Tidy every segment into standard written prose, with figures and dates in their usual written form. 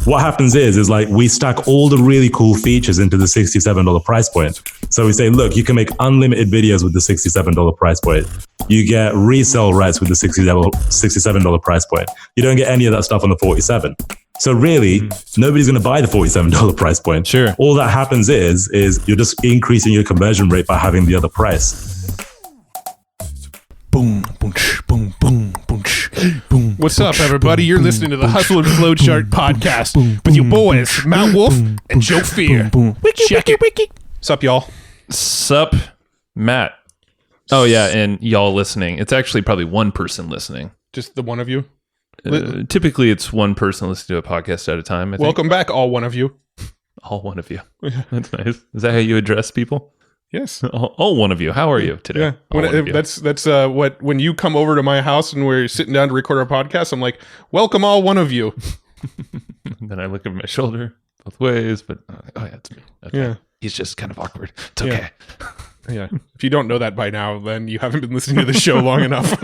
what happens is like we stack all the really cool features into the $67 price point. So we say, look, you can make unlimited videos with the $67 price point. You get resale rights with the $67 price point. You don't get any of that stuff on the 47. So really, nobody's going to buy the $47 price point. Sure. All that happens is you're just increasing your conversion rate by having the other price. Boom, boom, boom, boom, boom, boom. What's up, everybody? You're listening to the Hustle and Flowchart podcast with your boys, Matt Wolf and Joe Fear. Check it. What's up, y'all? Sup, Matt. Oh, yeah, and y'all listening. It's actually probably one person listening. Just the one of you? Typically, it's one person listening to a podcast at a time. I think. Welcome back, all one of you. All one of you. That's nice. Is that how you address people? Yes. All one of you. How are you today? Yeah. That's what when you come over to my house and we're sitting down to record our podcast, I'm like, welcome all one of you. And then I look over my shoulder both ways, but oh yeah, it's me. Okay. Yeah. He's just kind of awkward. It's okay. Yeah. If you don't know that by now, then you haven't been listening to the show long enough.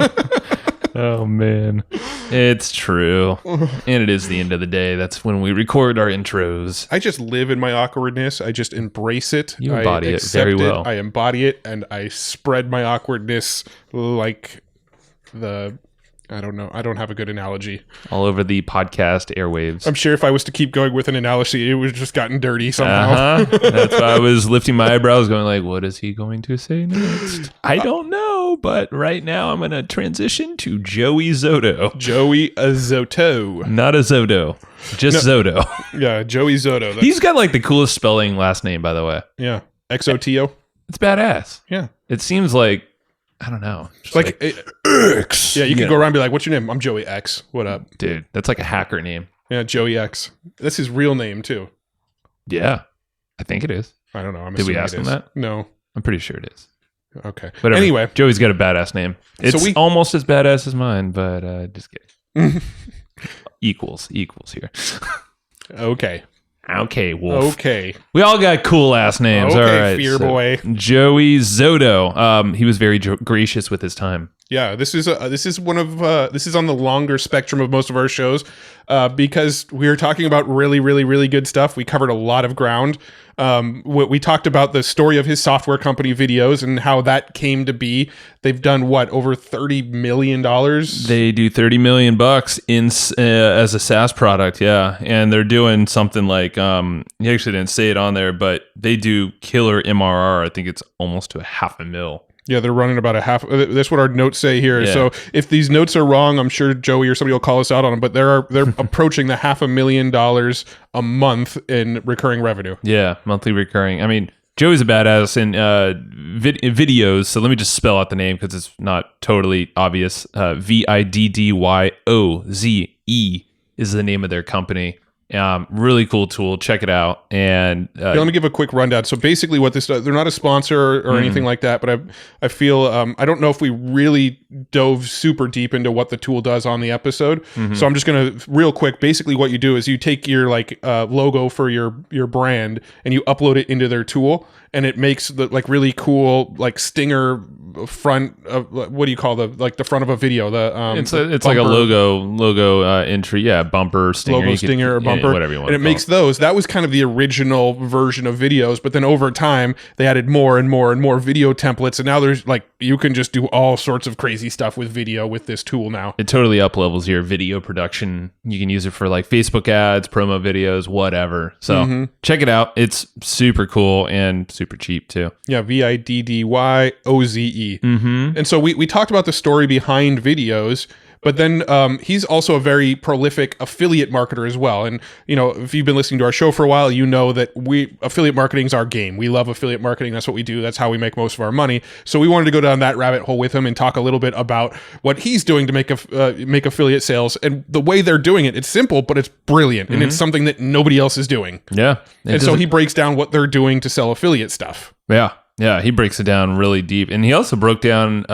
Oh man, it's true, and it is the end of the day. That's when we record our intros. I just live in my awkwardness. I just embrace it. You embody it very well. I embody it, and I spread my awkwardness like I don't know. I don't have a good analogy. All over the podcast airwaves. I'm sure if I was to keep going with an analogy, it would have just gotten dirty somehow. That's why I was lifting my eyebrows going like, what is he going to say next? I don't know, but right now I'm going to transition to Joey Xoto. Joey Xoto. Not a Xoto. Just Xoto. Yeah, Joey Xoto. He's got like the coolest spelling last name, by the way. Yeah. Xoto. It's badass. Yeah. It seems like, I don't know. Like X. Yeah, you could go around and be like, what's your name? I'm Joey X. What up? Dude, that's like a hacker name. Yeah, Joey X. That's his real name, too. Yeah, I think it is. I don't know. Did we ask him that? No. I'm pretty sure it is. Okay. Whatever. Anyway. Joey's got a badass name. It's almost as badass as mine, but just kidding. equals here. Okay. Okay, Wolf. Okay. We all got cool ass names. Okay, all right, Fear boy. Joey Xoto. He was very gracious with his time. Yeah, this is on the longer spectrum of most of our shows because we were talking about really, really, really good stuff. We covered a lot of ground. We talked about the story of his software company Videos and how that came to be. They've done over $30 million. They do $30 million in as a SaaS product, yeah, and they're doing something like he actually didn't say it on there, but they do killer MRR. I think it's almost to $500,000. Yeah, they're running about that's what our notes say here. Yeah. So if these notes are wrong, I'm sure Joey or somebody will call us out on them, but they're approaching the $500,000 a month in recurring revenue. Yeah, monthly recurring. I mean, Joey's a badass in videos, so let me just spell out the name because it's not totally obvious. VIDDYOZE is the name of their company. Really cool tool. Check it out. And let me give a quick rundown. So basically what this does, they're not a sponsor or anything like that, but I feel, I don't know if we really dove super deep into what the tool does on the episode. So I'm just going to real quick, basically what you do is you take your logo for your brand and you upload it into their tool, and it makes the really cool stinger front of, what do you call the front of a video? It's like a logo entry. Yeah. Bumper, stinger. Logo, stinger, or bumper. Whatever you want. And it makes those. That was kind of the original version of videos, but then over time they added more and more and more video templates, and now there's you can just do all sorts of crazy stuff with video with this tool now. It totally up levels your video production. You can use it for Facebook ads, promo videos, whatever. So check it out. It's super cool and super cheap too. Yeah, VIDDYOZE. And so we talked about the story behind videos. But then he's also a very prolific affiliate marketer as well. And, if you've been listening to our show for a while, you know that affiliate marketing is our game. We love affiliate marketing. That's what we do. That's how we make most of our money. So we wanted to go down that rabbit hole with him and talk a little bit about what he's doing to make affiliate sales. And the way they're doing it, it's simple, but it's brilliant. And it's something that nobody else is doing. Yeah. And so he breaks down what they're doing to sell affiliate stuff. Yeah. Yeah. He breaks it down really deep. And he also broke down...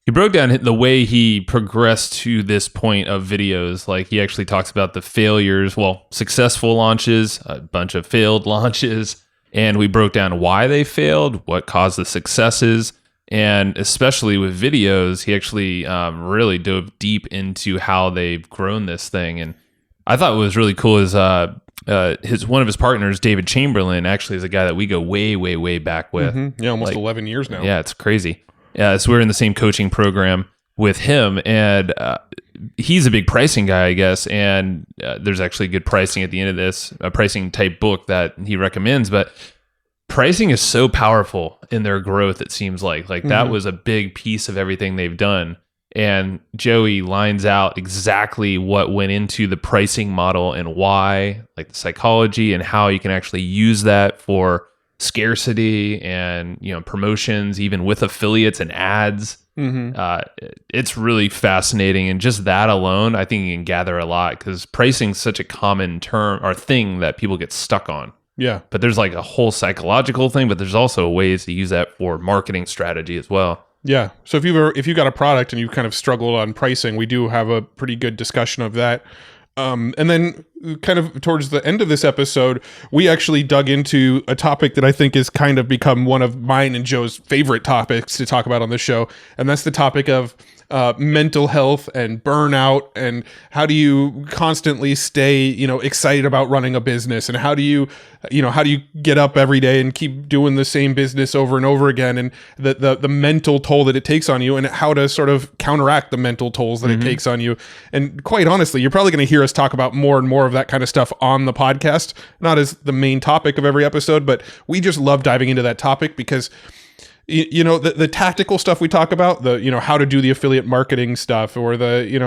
He broke down the way he progressed to this point of videos. He actually talks about the failures, successful launches, a bunch of failed launches, and we broke down why they failed, what caused the successes, and especially with videos, he actually really dove deep into how they've grown this thing. And I thought what was really cool is one of his partners, David Chamberlain, actually is a guy that we go way, way, way back with. Yeah, almost 11 years now. Yeah, it's crazy. So we're in the same coaching program with him, and he's a big pricing guy, I guess, and there's actually good pricing at the end of this, a pricing type book that he recommends, but pricing is so powerful in their growth, it seems like that was a big piece of everything they've done. And Joey lines out exactly what went into the pricing model and why, like the psychology and how you can actually use that for scarcity and, promotions, even with affiliates and ads. It's really fascinating. And just that alone, I think you can gather a lot, because pricing is such a common term or thing that people get stuck on. Yeah. But there's like a whole psychological thing, but there's also ways to use that for marketing strategy as well. Yeah. So if you've got a product and you kind of struggled on pricing, we do have a pretty good discussion of that. And then kind of towards the end of this episode, we actually dug into a topic that I think has kind of become one of mine and Joe's favorite topics to talk about on the show. And that's the topic of mental health and burnout, and how do you constantly stay, excited about running a business, and how do you get up every day and keep doing the same business over and over again, and the mental toll that it takes on you, and how to sort of counteract the mental tolls that it takes on you. And quite honestly, you're probably going to hear us talk about more and more of that kind of stuff on the podcast, not as the main topic of every episode, but we just love diving into that topic because the tactical stuff we talk about, how to do the affiliate marketing stuff, or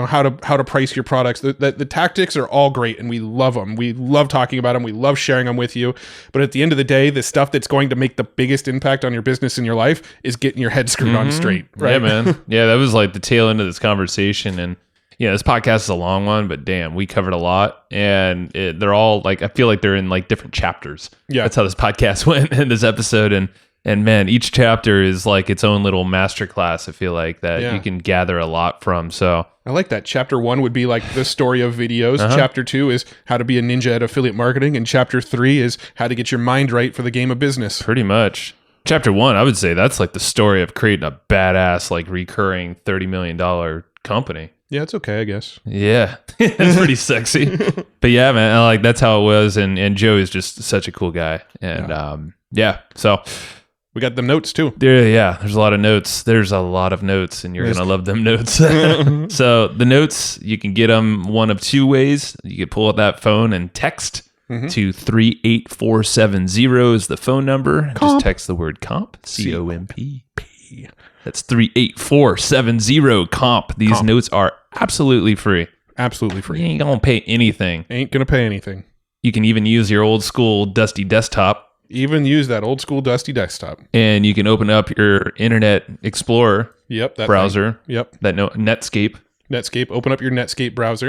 how to price your products, the tactics are all great and we love them. We love talking about them. We love sharing them with you. But at the end of the day, the stuff that's going to make the biggest impact on your business and your life is getting your head screwed on straight. Right? Yeah, man. Yeah, that was like the tail end of this conversation. And this podcast is a long one, but damn, we covered a lot, and they're all like, I feel like they're in like different chapters. Yeah. That's how this podcast went in this episode. And man, each chapter is like its own little masterclass. I feel like that you can gather a lot from. So I like that. Chapter 1 would be like the story of videos. Chapter 2 is how to be a ninja at affiliate marketing. And chapter 3 is how to get your mind right for the game of business. Pretty much. Chapter 1, I would say that's like the story of creating a badass, like recurring $30 million company. Yeah, it's okay, I guess. Yeah, it's pretty sexy. But yeah, man, that's how it was. And Joe is just such a cool guy. And so we got them notes too. There's a lot of notes. There's a lot of notes, and you're going to love them notes. So the notes, you can get them one of two ways. You can pull out that phone and text to 38470 is the phone number. Comp. Just text the word comp, C-O-M-P. That's 38470 comp. These notes are absolutely free. Absolutely free. You ain't going to pay anything. Ain't going to pay anything. You can even use your old school dusty desktop. Even use that old school dusty desktop. And you can open up your Internet Explorer that browser. Thing. Yep. Netscape. Open up your Netscape browser.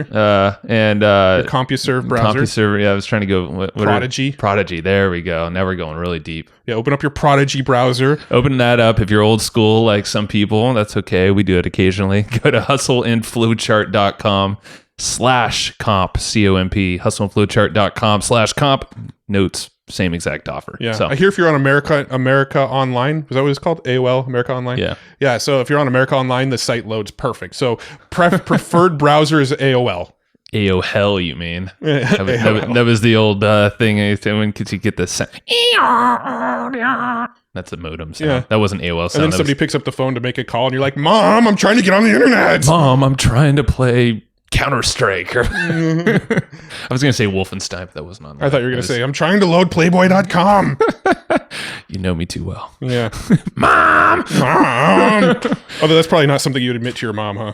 And your CompuServe browser. CompuServe, I was trying to go... Prodigy. Prodigy, there we go. Now we're going really deep. Yeah, open up your Prodigy browser. Open that up. If you're old school, like some people, that's okay. We do it occasionally. Go to hustleandflowchart.com/comp, C-O-M-P, hustleandflowchart.com/comp. Notes. Same exact offer. Yeah. So. I hear if you're on America Online, is that what it's called? AOL, America Online? Yeah. Yeah. So if you're on America Online, the site loads perfect. So preferred browser is AOL. AOL, you mean? That was the old thing. When could you get the sound? That's a modem sound. Yeah. That wasn't AOL sound. And then somebody picks up the phone to make a call and you're like, Mom, I'm trying to get on the internet. Mom, I'm trying to play Counter-Strike. I was going to say Wolfenstein, but that wasn't on there. I thought you were going to say, I'm trying to load Playboy.com. You know me too well. Yeah. Mom! Although that's probably not something you would admit to your mom, huh?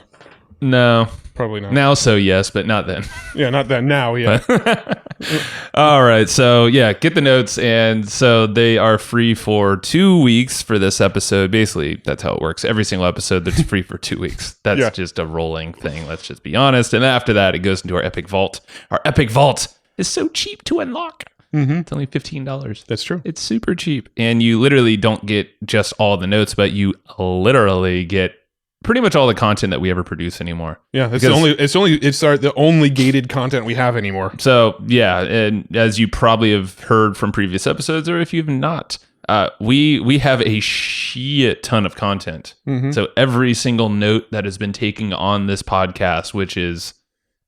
No. Probably not. Now, so yes, but not then. Yeah, not then. Now, yeah. All right. So, yeah, get the notes. And so they are free for 2 weeks for this episode. Basically, that's how it works. Every single episode, that's free for 2 weeks. That's just a rolling thing. Let's just be honest. And after that, it goes into our Epic Vault. Our Epic Vault is so cheap to unlock. It's only $15. That's true. It's super cheap. And you literally don't get just all the notes, but you literally get pretty much all the content that we ever produce anymore. Yeah, it's the only gated content we have anymore. So yeah, and as you probably have heard from previous episodes, or if you've not, we have a shit ton of content. So every single note that has been taken on this podcast, which is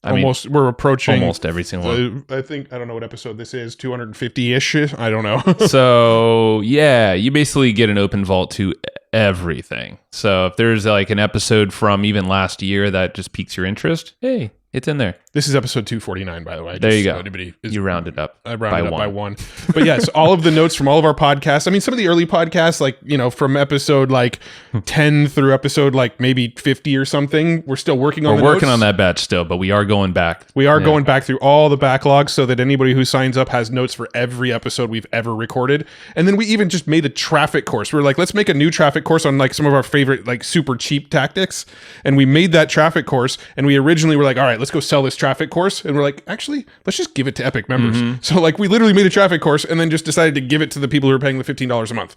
We're approaching almost every single one. I don't know what episode this is, 250-ish. I don't know. So yeah, you basically get an open vault to everything. So if there's like an episode from even last year that just piques your interest, hey, it's in there. This is episode 249, by the way. There you go. Anybody You rounded up. I rounded up by one. But yes, all of the notes from all of our podcasts. I mean, some of the early podcasts, like, from episode like 10 through episode like maybe 50 or something, we're still working on. We're working on that batch still, but we are going back. We are going back through all the backlogs so that anybody who signs up has notes for every episode we've ever recorded. And then we even just made a traffic course. We're like, let's make a new traffic course on like some of our favorite like super cheap tactics. And we made that traffic course, and we originally were like, all right, let's go sell this traffic course. And we're like, actually, let's just give it to Epic members. So like we literally made a traffic course and then just decided to give it to the people who are paying the $15 a month.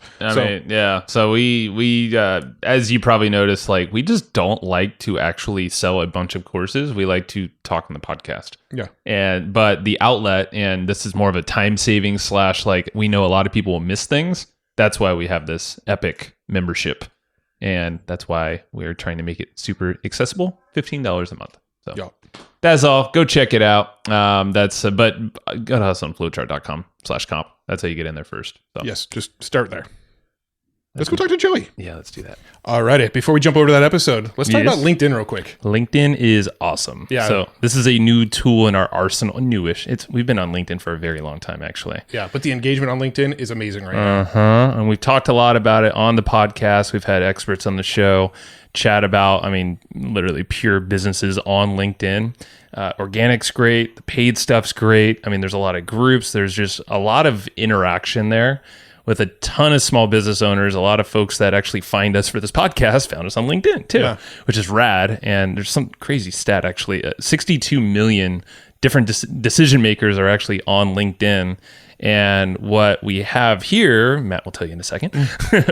So we as you probably noticed, like we just don't like to actually sell a bunch of courses. We like to talk on the podcast. Yeah. But the outlet, and this is more of a time saving / like we know a lot of people will miss things. That's why we have this Epic membership. And that's why we're trying to make it super accessible, $15 a month. So that's all. Go check it out. But go to us on flowchart.com/comp. That's how you get in there first. So. Yes, just start there. Let's go talk to Joey. Yeah, let's do that. Alrighty. Before we jump over to that episode, let's talk about LinkedIn real quick. LinkedIn is awesome. Yeah. So this is a new tool in our arsenal. Newish. We've been on LinkedIn for a very long time, actually. Yeah, but the engagement on LinkedIn is amazing right now. And we've talked a lot about it on the podcast. We've had experts on the show chat about, literally pure businesses on LinkedIn. Organic's great. The paid stuff's great. There's a lot of groups. There's just a lot of interaction there with a ton of small business owners. A lot of folks that actually find us for this podcast found us on LinkedIn too, which is rad. And there's some crazy stat actually. 62 million different decision makers are actually on LinkedIn. And what we have here, Matt will tell you in a second,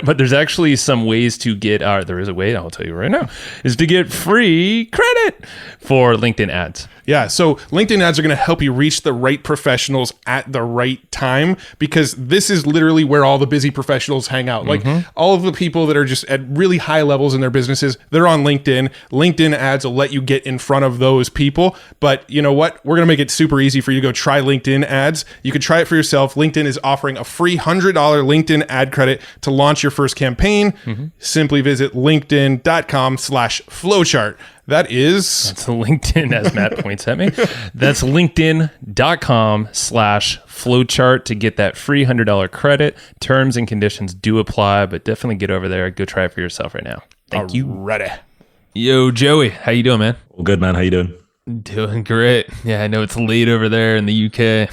but there's actually some ways to get there is a way, I'll tell you right now, is to get free credit for LinkedIn ads. Yeah, so LinkedIn ads are going to help you reach the right professionals at the right time, because this is literally where all the busy professionals hang out. Like all of the people that are just at really high levels in their businesses, they're on LinkedIn. LinkedIn ads will let you get in front of those people. But you know what? We're going to make it super easy for you to go try LinkedIn ads. You can try it for yourself. LinkedIn is offering a free $100 LinkedIn ad credit to launch your first campaign. Simply visit linkedin.com/flowchart. That's LinkedIn, as Matt points at me. That's linkedin.com/flowchart to get that free $100 credit. Terms and conditions do apply, but definitely get over there. Go try it for yourself right now. Thank you. Ready. Yo, Joey, how you doing, man? Well, good, man. How you doing? Doing great. Yeah, I know it's late over there in the UK.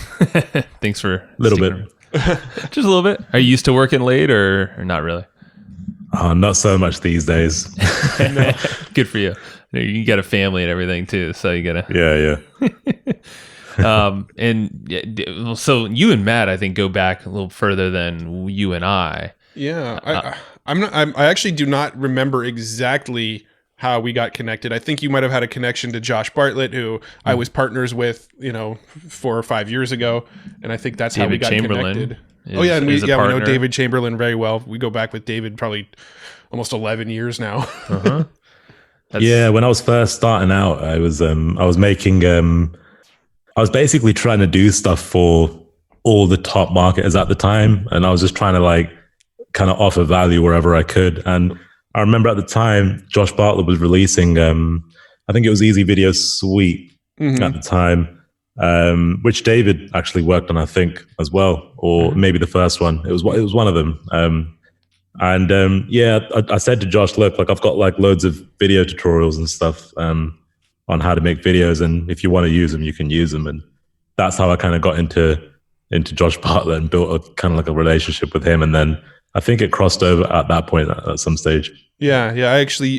Thanks for a little bit. Just a little bit. Are you used to working late or not really? Not so much these days. Good for you. You got a family and everything too, so you gotta. Yeah. So you and Matt, I think, go back a little further than you and I. Yeah, I actually do not remember exactly how we got connected. I think you might have had a connection to Josh Bartlett, who I was partners with, 4 or 5 years ago, and I think that's how we got connected. And we know David Chamberlain very well. We go back with David probably almost 11 years now. When I was first starting out, I was making I was basically trying to do stuff for all the top marketers at the time, and I was just trying to kind of offer value wherever I could. And I remember at the time, Josh Bartlett was releasing, I think it was Easy Video Suite at the time, which David actually worked on, I think, as well, or maybe the first one. It was one of them. I said to Josh, look, I've got loads of video tutorials and stuff on how to make videos, and if you want to use them, you can use them. And that's how I kind of got into Josh Bartlett and built a kind of a relationship with him. And then I think it crossed over at that point at some stage. Yeah.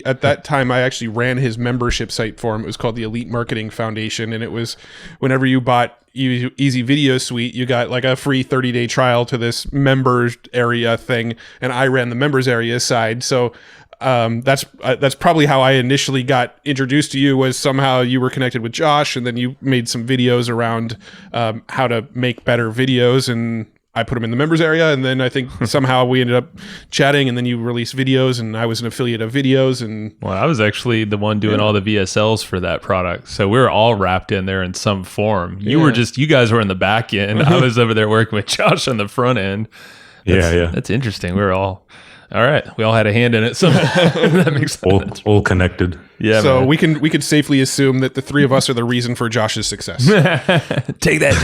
At that time, I actually ran his membership site for him. It was called the Elite Marketing Foundation. And it was whenever you bought Easy Video Suite, you got a free 30-day trial to this members area thing. And I ran the members area side. So that's probably how I initially got introduced to you, was somehow you were connected with Josh, and then you made some videos around how to make better videos. And I put them in the members area, and then I think somehow we ended up chatting, and then you released videos, and I was an affiliate of videos. And well, I was actually the one doing all the VSLs for that product, so we were all wrapped in there in some form. You guys were in the back end. I was over there working with Josh on the front end. That's interesting. We were all right. We all had a hand in it. So that makes sense. All connected. Yeah. So we can safely assume that the three of us are the reason for Josh's success. Take that,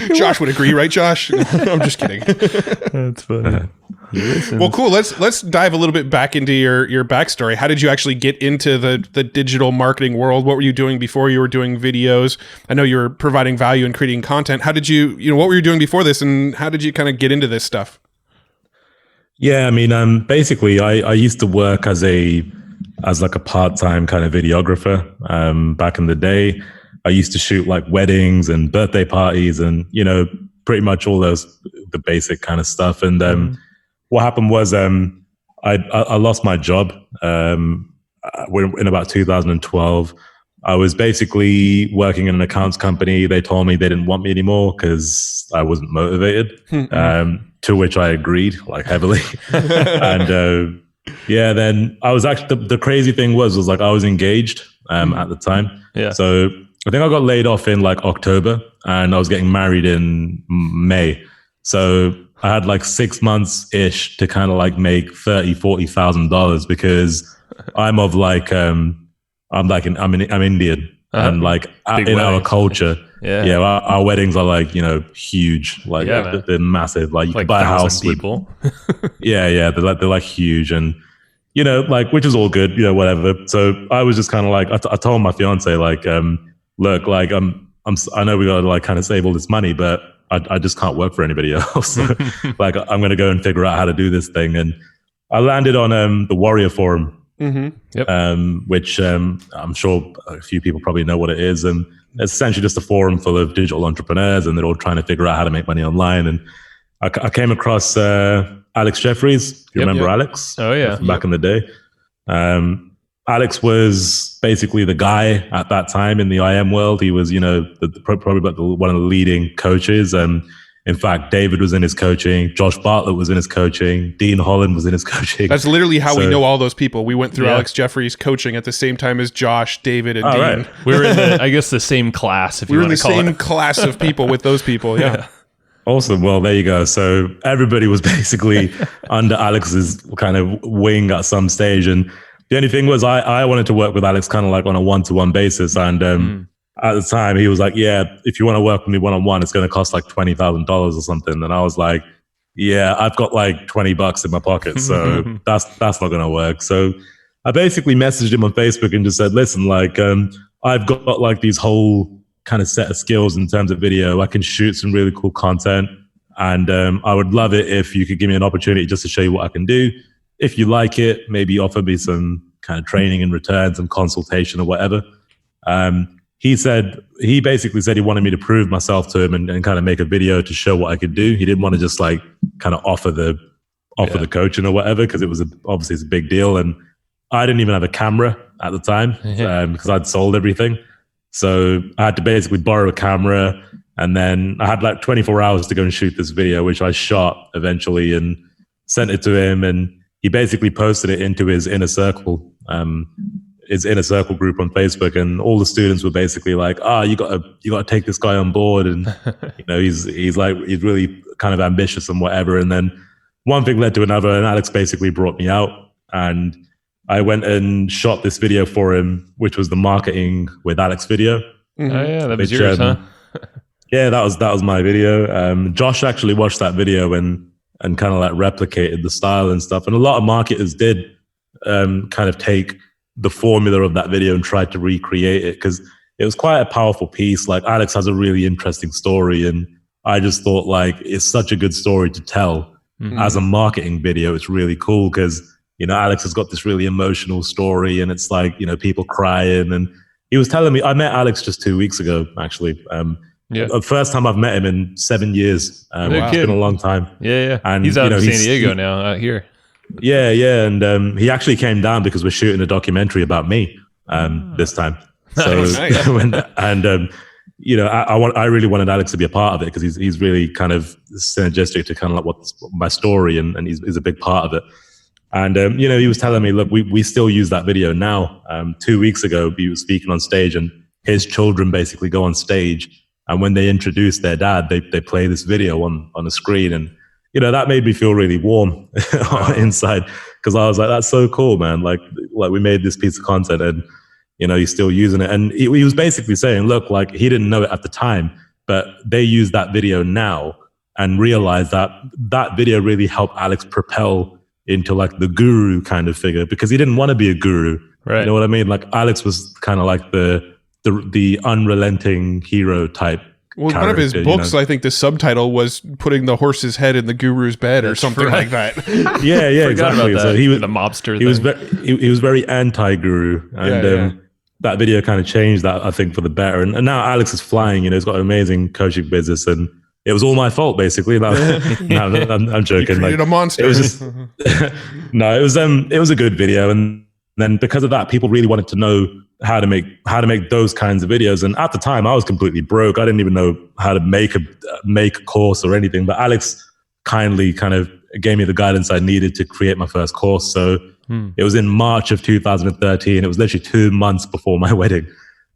Josh. Josh would agree, right, Josh? I'm just kidding. That's funny. Well, cool. Let's dive a little bit back into your backstory. How did you actually get into the digital marketing world? What were you doing before you were doing videos? I know you were providing value and creating content. How did you what were you doing before this, and how did you kind of get into this stuff? Yeah, I mean, basically, I used to work as like a part-time kind of videographer back in the day. I used to shoot like weddings and birthday parties and, pretty much all the basic kind of stuff. And what happened was I lost my job in about 2012. I was basically working in an accounts company. They told me they didn't want me anymore because I wasn't motivated. To which I agreed, like, heavily. And then I was actually, the crazy thing was like I was engaged at the time. Yeah. So I think I got laid off in like October, and I was getting married in May. So I had like 6 months ish to kind of like make $30,000-$40,000 because I'm of like I'm Indian. And like in our culture, our weddings are like, huge, like they're massive. Like you can buy a house people. they're like huge, and like, which is all good, whatever. So I was just kind of like, I told my fiance like, look, like I know we got to like kind of save all this money, but I just can't work for anybody else. Like I'm going to go and figure out how to do this thing, and I landed on the Warrior Forum. Which I'm sure a few people probably know what it is. And it's essentially just a forum full of digital entrepreneurs, and they're all trying to figure out how to make money online. And I came across Alex Jeffries. You remember Alex? Oh, yeah. From back in the day. Alex was basically the guy at that time in the IM world. He was, probably one of the leading coaches. And in fact, David was in his coaching. Josh Bartlett was in his coaching. Dean Holland was in his coaching. That's literally how we know all those people. We went through Alex Jeffries' coaching at the same time as Josh, David, and Dean. Right. We were in the same class, if you want to call it. We were in the same class of people with those people, yeah. Awesome. Well, there you go. So everybody was basically under Alex's kind of wing at some stage. And the only thing was I wanted to work with Alex kind of like on a one-to-one basis. And at the time, he was like, yeah, if you want to work with me one-on-one, it's going to cost like $20,000 or something. And I was like, yeah, I've got like $20 in my pocket. So that's not going to work. So I basically messaged him on Facebook and just said, listen, like, I've got like these whole kind of set of skills in terms of video. I can shoot some really cool content. And I would love it if you could give me an opportunity just to show you what I can do. If you like it, maybe offer me some kind of training in return, some consultation or whatever. He basically said he wanted me to prove myself to him and kind of make a video to show what I could do. He didn't want to just like kind of offer the coaching or whatever, because it was obviously it's a big deal. And I didn't even have a camera at the time because I'd sold everything. So I had to basically borrow a camera, and then I had like 24 hours to go and shoot this video, which I shot eventually and sent it to him. And he basically posted it into his inner circle group on Facebook, and all the students were basically like, you got to take this guy on board, and he's really kind of ambitious and whatever. And then one thing led to another, and Alex basically brought me out, and I went and shot this video for him, which was the marketing with Alex video. Oh yeah, that was yours, huh? Yeah, that was my video. Josh actually watched that video and kind of like replicated the style and stuff, and a lot of marketers did kind of take the formula of that video and tried to recreate it, because it was quite a powerful piece. Like Alex has a really interesting story, and I just thought like it's such a good story to tell as a marketing video. It's really cool because Alex has got this really emotional story, and it's like people crying. And he was telling me, I met Alex just 2 weeks ago actually. The first time I've met him in 7 years. It's been a long time. Yeah. And he's out in San Diego now, out here. Yeah, and he actually came down because we're shooting a documentary about me this time. So nice. I really wanted Alex to be a part of it because he's really kind of synergistic to kind of like what my story, and he's a big part of it. And, he was telling me, look, we still use that video now. 2 weeks ago, he was speaking on stage, and his children basically go on stage. And when they introduce their dad, they play this video on a screen. And, that made me feel really warm inside, because I was like, that's so cool, man. Like we made this piece of content and, he's still using it. And he was basically saying, look, like he didn't know it at the time, but they use that video now and realize that video really helped Alex propel into like the guru kind of figure, because he didn't want to be a guru. Right. You know what I mean? Like Alex was kind of like the unrelenting hero type. Well, one of his books, I think the subtitle was "Putting the Horse's Head in the Guru's Bed" or something like that. Yeah, exactly. So he was the mobster. He was very anti-guru, and that video kind of changed that, I think, for the better. And now Alex is flying. He's got an amazing coaching business, and it was all my fault, basically. No, I'm joking. You created a monster. It was just no. It was a good video, and then because of that, people really wanted to know how to make those kinds of videos. And at the time, I was completely broke. I didn't even know how to make a course or anything. But Alex kindly kind of gave me the guidance I needed to create my first course. So it was in March of 2013. It was literally 2 months before my wedding.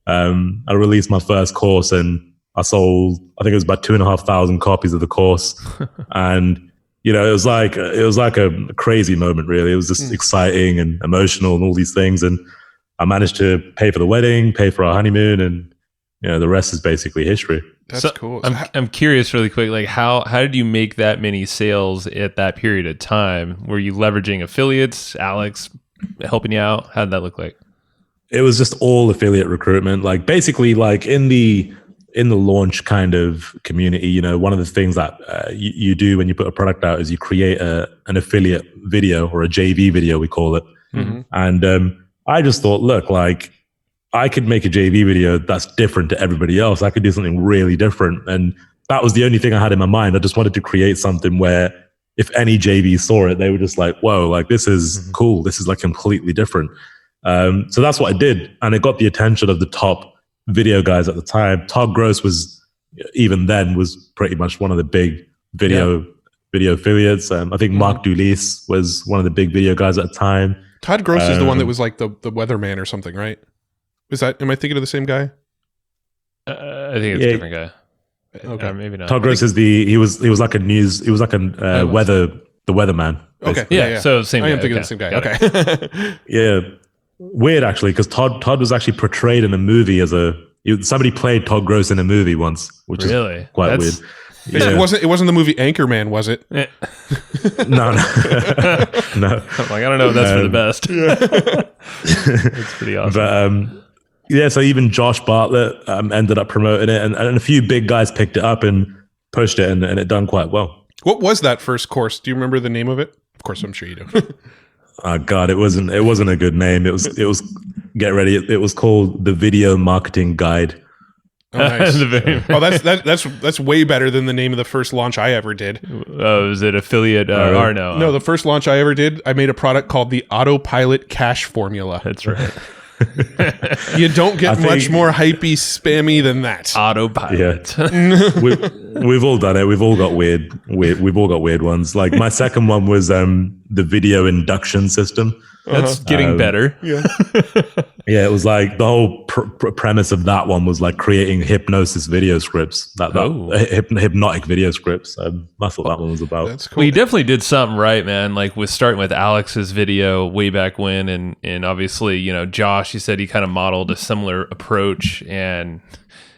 I released my first course, and I sold, I think it was about 2,500 copies of the course. And it was like a crazy moment, really. It was just exciting and emotional and all these things. And I managed to pay for the wedding, pay for our honeymoon, and the rest is basically history. That's cool. I'm curious, really quick, like how did you make that many sales at that period of time? Were you leveraging affiliates, Alex helping you out? How did that look like? It was just all affiliate recruitment. Like basically, like in the launch kind of community, one of the things that you do when you put a product out is you create an affiliate video, or a JV video, we call it. Mm-hmm. And I just thought, look, like I could make a JV video that's different to everybody else. I could do something really different. And that was the only thing I had in my mind. I just wanted to create something where if any JV saw it, they were just like, whoa, like this is cool. This is like completely different. So that's what I did. And it got the attention of the top video guys at the time. Todd Gross was, even then, was pretty much one of the big video affiliates. I think Mark Dulis was one of the big video guys at the time. Todd Gross is the one that was like the weatherman or something, right? Am I thinking of the same guy? I think it's a different guy. Okay, maybe not. Todd Gross is he was like a the weatherman. Okay, yeah. So same. I am thinking of the same guy. Okay. Yeah, weird actually, because Todd was actually portrayed in a movie as somebody played Todd Gross in a movie once, which is quite weird. Yeah. It wasn't the movie Anchorman, was it? No. I'm like, I don't know if that's for the best. It's pretty awesome. But so even Josh Bartlett ended up promoting it, and a few big guys picked it up and pushed it, and it done quite well. What was that first course? Do you remember the name of it? Of course, I'm sure you do. Oh God, it wasn't a good name. It was get ready. It was called the Video Marketing Guide. Oh, nice. That's way better than the name of the first launch I ever did. Oh, is it affiliate or no? No, the first launch I ever did, I made a product called the Autopilot Cash Formula. That's right. You don't get much more hypey, spammy than that. Autopilot. Yeah. We've all done it. We've all got weird ones. Like my second one was the video induction system. That's getting better. Yeah. Yeah, it was like the whole premise of that one was like creating hypnosis video scripts, hypnotic video scripts. That's what that one was about. That's cool. Well, you definitely did something right, man. Like with starting with Alex's video way back when, and obviously, Josh, you said he kind of modeled a similar approach, and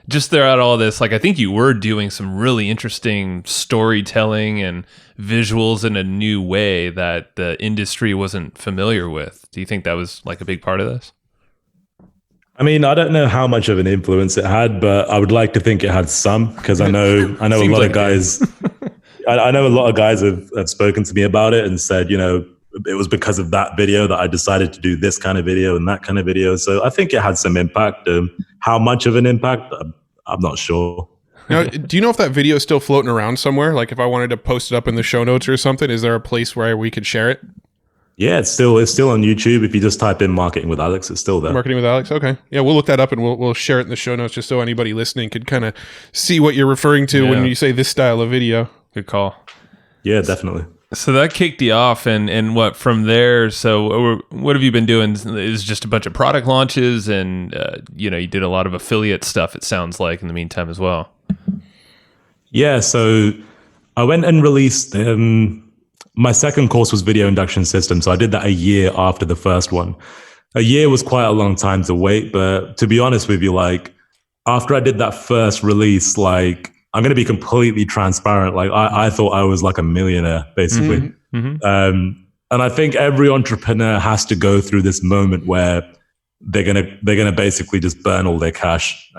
just throughout all this, like I think you were doing some really interesting storytelling and visuals in a new way that the industry wasn't familiar with. Do you think that was like a big part of this? I mean, I don't know how much of an influence it had, but I would like to think it had some, because I know a lot of guys. I know a lot of guys have spoken to me about it and said, it was because of that video that I decided to do this kind of video and that kind of video. So I think it had some impact. How much of an impact, I'm not sure. Now, do you know if that video is still floating around somewhere? Like if I wanted to post it up in the show notes or something, is there a place where we could share it? Yeah, it's still on YouTube. If you just type in "marketing with Alex," it's still there. Marketing with Alex. Okay, yeah, we'll look that up and we'll share it in the show notes just so anybody listening could kind of see what you're referring to when you say this style of video. Good call. Yeah, definitely. So that kicked you off, and what from there? So what have you been doing? Is just a bunch of product launches, and you did a lot of affiliate stuff. It sounds like in the meantime as well. Yeah, so I went and released. My second course was Video Induction System, so I did that a year after the first one. A year was quite a long time to wait, but to be honest with you, like after I did that first release, like I'm going to be completely transparent. Like I thought I was like a millionaire, basically. And I think every entrepreneur has to go through this moment where they're gonna basically just burn all their cash,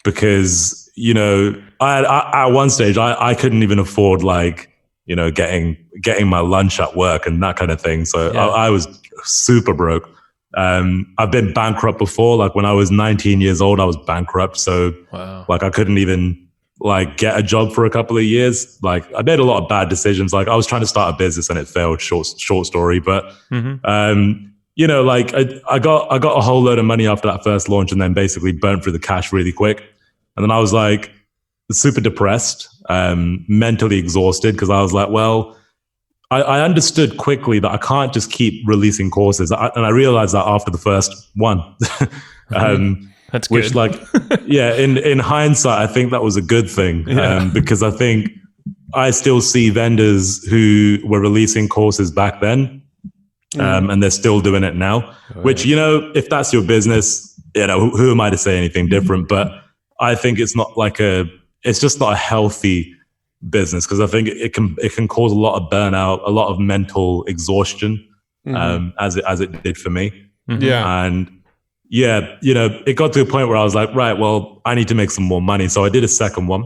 because at one stage I couldn't even afford like getting my lunch at work and that kind of thing. So I was super broke. I've been bankrupt before. Like when I was 19 years old, I was bankrupt. So like I couldn't even like get a job for a couple of years. Like I made a lot of bad decisions. Like I was trying to start a business and it failed. Short story. But like I got a whole load of money after that first launch and then basically burnt through the cash really quick. And then I was like super depressed, mentally exhausted, because I was like, well, I understood quickly that I can't just keep releasing courses. And I realized that after the first one. That's good. Which, like, in hindsight, I think that was a good thing, because I think I still see vendors who were releasing courses back then, and they're still doing it now. Which, if that's your business, who am I to say anything different? But I think it's just not a healthy business, because I think it can cause a lot of burnout, a lot of mental exhaustion, as it did for me. And it got to a point where I was like, right, well, I need to make some more money. So I did a second one.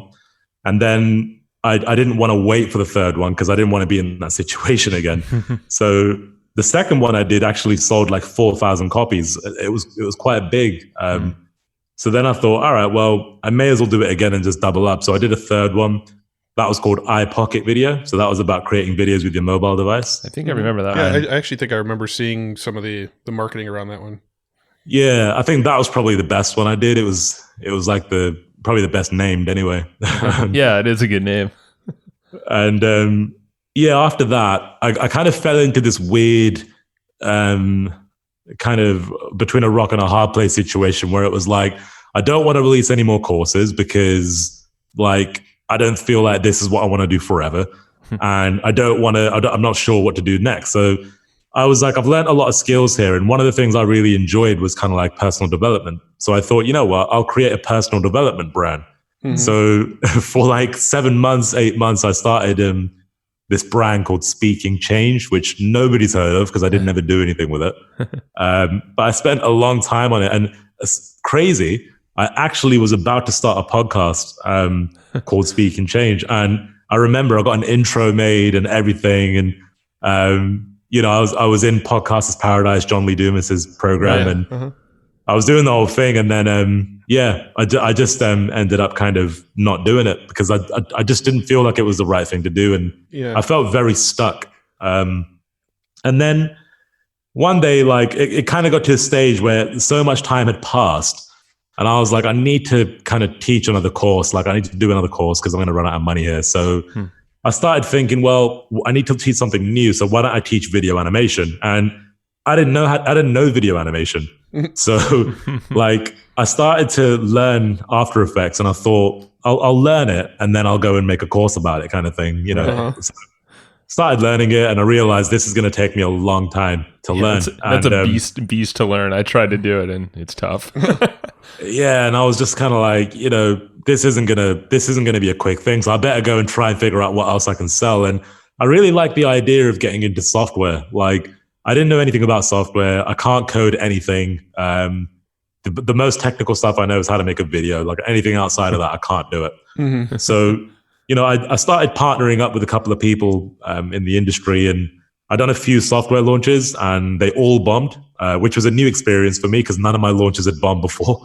And then I didn't want to wait for the third one because I didn't want to be in that situation again. So the second one I did actually sold like 4,000 copies. It was quite big. So then I thought, all right, well, I may as well do it again and just double up. So I did a third one. That was called iPocket Video. So that was about creating videos with your mobile device. I think I remember that one. I actually think I remember seeing some of the marketing around that one. Yeah, I think that was probably the best one I did. It was like probably the best named anyway. Yeah, it is a good name. And after that, I kind of fell into this weird kind of between a rock and a hard place situation where it was like, I don't want to release any more courses because like I don't feel like this is what I want to do forever. And I'm not sure what to do next. So I was like, I've learned a lot of skills here. And one of the things I really enjoyed was kind of like personal development. So I thought, you know what, I'll create a personal development brand. So for like 7 months, 8 months, I started this brand called Speaking Change, which nobody's heard of because I didn't ever do anything with it. But I spent a long time on it. And it's crazy. I actually was about to start a podcast called Speaking Change. And I remember I got an intro made and everything. And, I was in Podcasters Paradise, John Lee Dumas's program. And I was doing the whole thing. And then, I just ended up kind of not doing it because I just didn't feel like it was the right thing to do. And I felt very stuck. And then one day, like it kind of got to a stage where so much time had passed. And I was like, I need to kind of teach another course. Like I need to do another course because I'm going to run out of money here. So I started thinking, well, I need to teach something new. So why don't I teach video animation? And I didn't know video animation. So like I started to learn After Effects and I thought I'll learn it and then I'll go and make a course about it kind of thing, So started learning it and I realized this is going to take me a long time to learn. That's a beast to learn. I tried to do it and it's tough. And I was just kind of like, this isn't gonna be a quick thing. So I better go and try and figure out what else I can sell. And I really like the idea of getting into software. Like I didn't know anything about software. I can't code anything. The most technical stuff I know is how to make a video. Like anything outside of that, I can't do it. So, I started partnering up with a couple of people in the industry and I'd done a few software launches and they all bombed, which was a new experience for me because none of my launches had bombed before.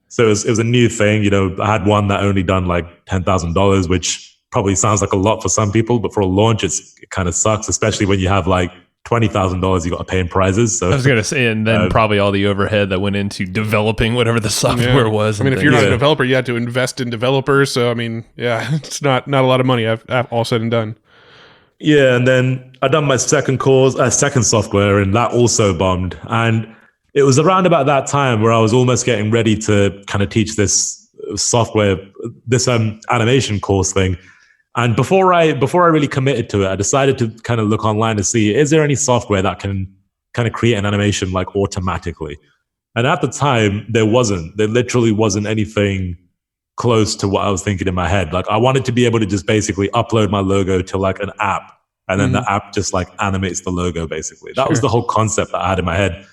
So it was a new thing. I had one that only done like $10,000, which probably sounds like a lot for some people, but for a launch, it kind of sucks, especially when you have like $20,000 you got to pay in prizes. So I was going to say, and then probably all the overhead that went into developing whatever the software was. I mean, if you're not a developer, you had to invest in developers. So, I mean, yeah, it's not a lot of money all said and done. Yeah, and then I done my second software, and that also bombed. And it was around about that time where I was almost getting ready to kind of teach this software, this animation course thing. And before I really committed to it, I decided to kind of look online to see, is there any software that can kind of create an animation like automatically? And at the time, there literally wasn't anything close to what I was thinking in my head. Like I wanted to be able to just basically upload my logo to like an app, and then the app just like animates the logo basically. That was the whole concept that I had in my head.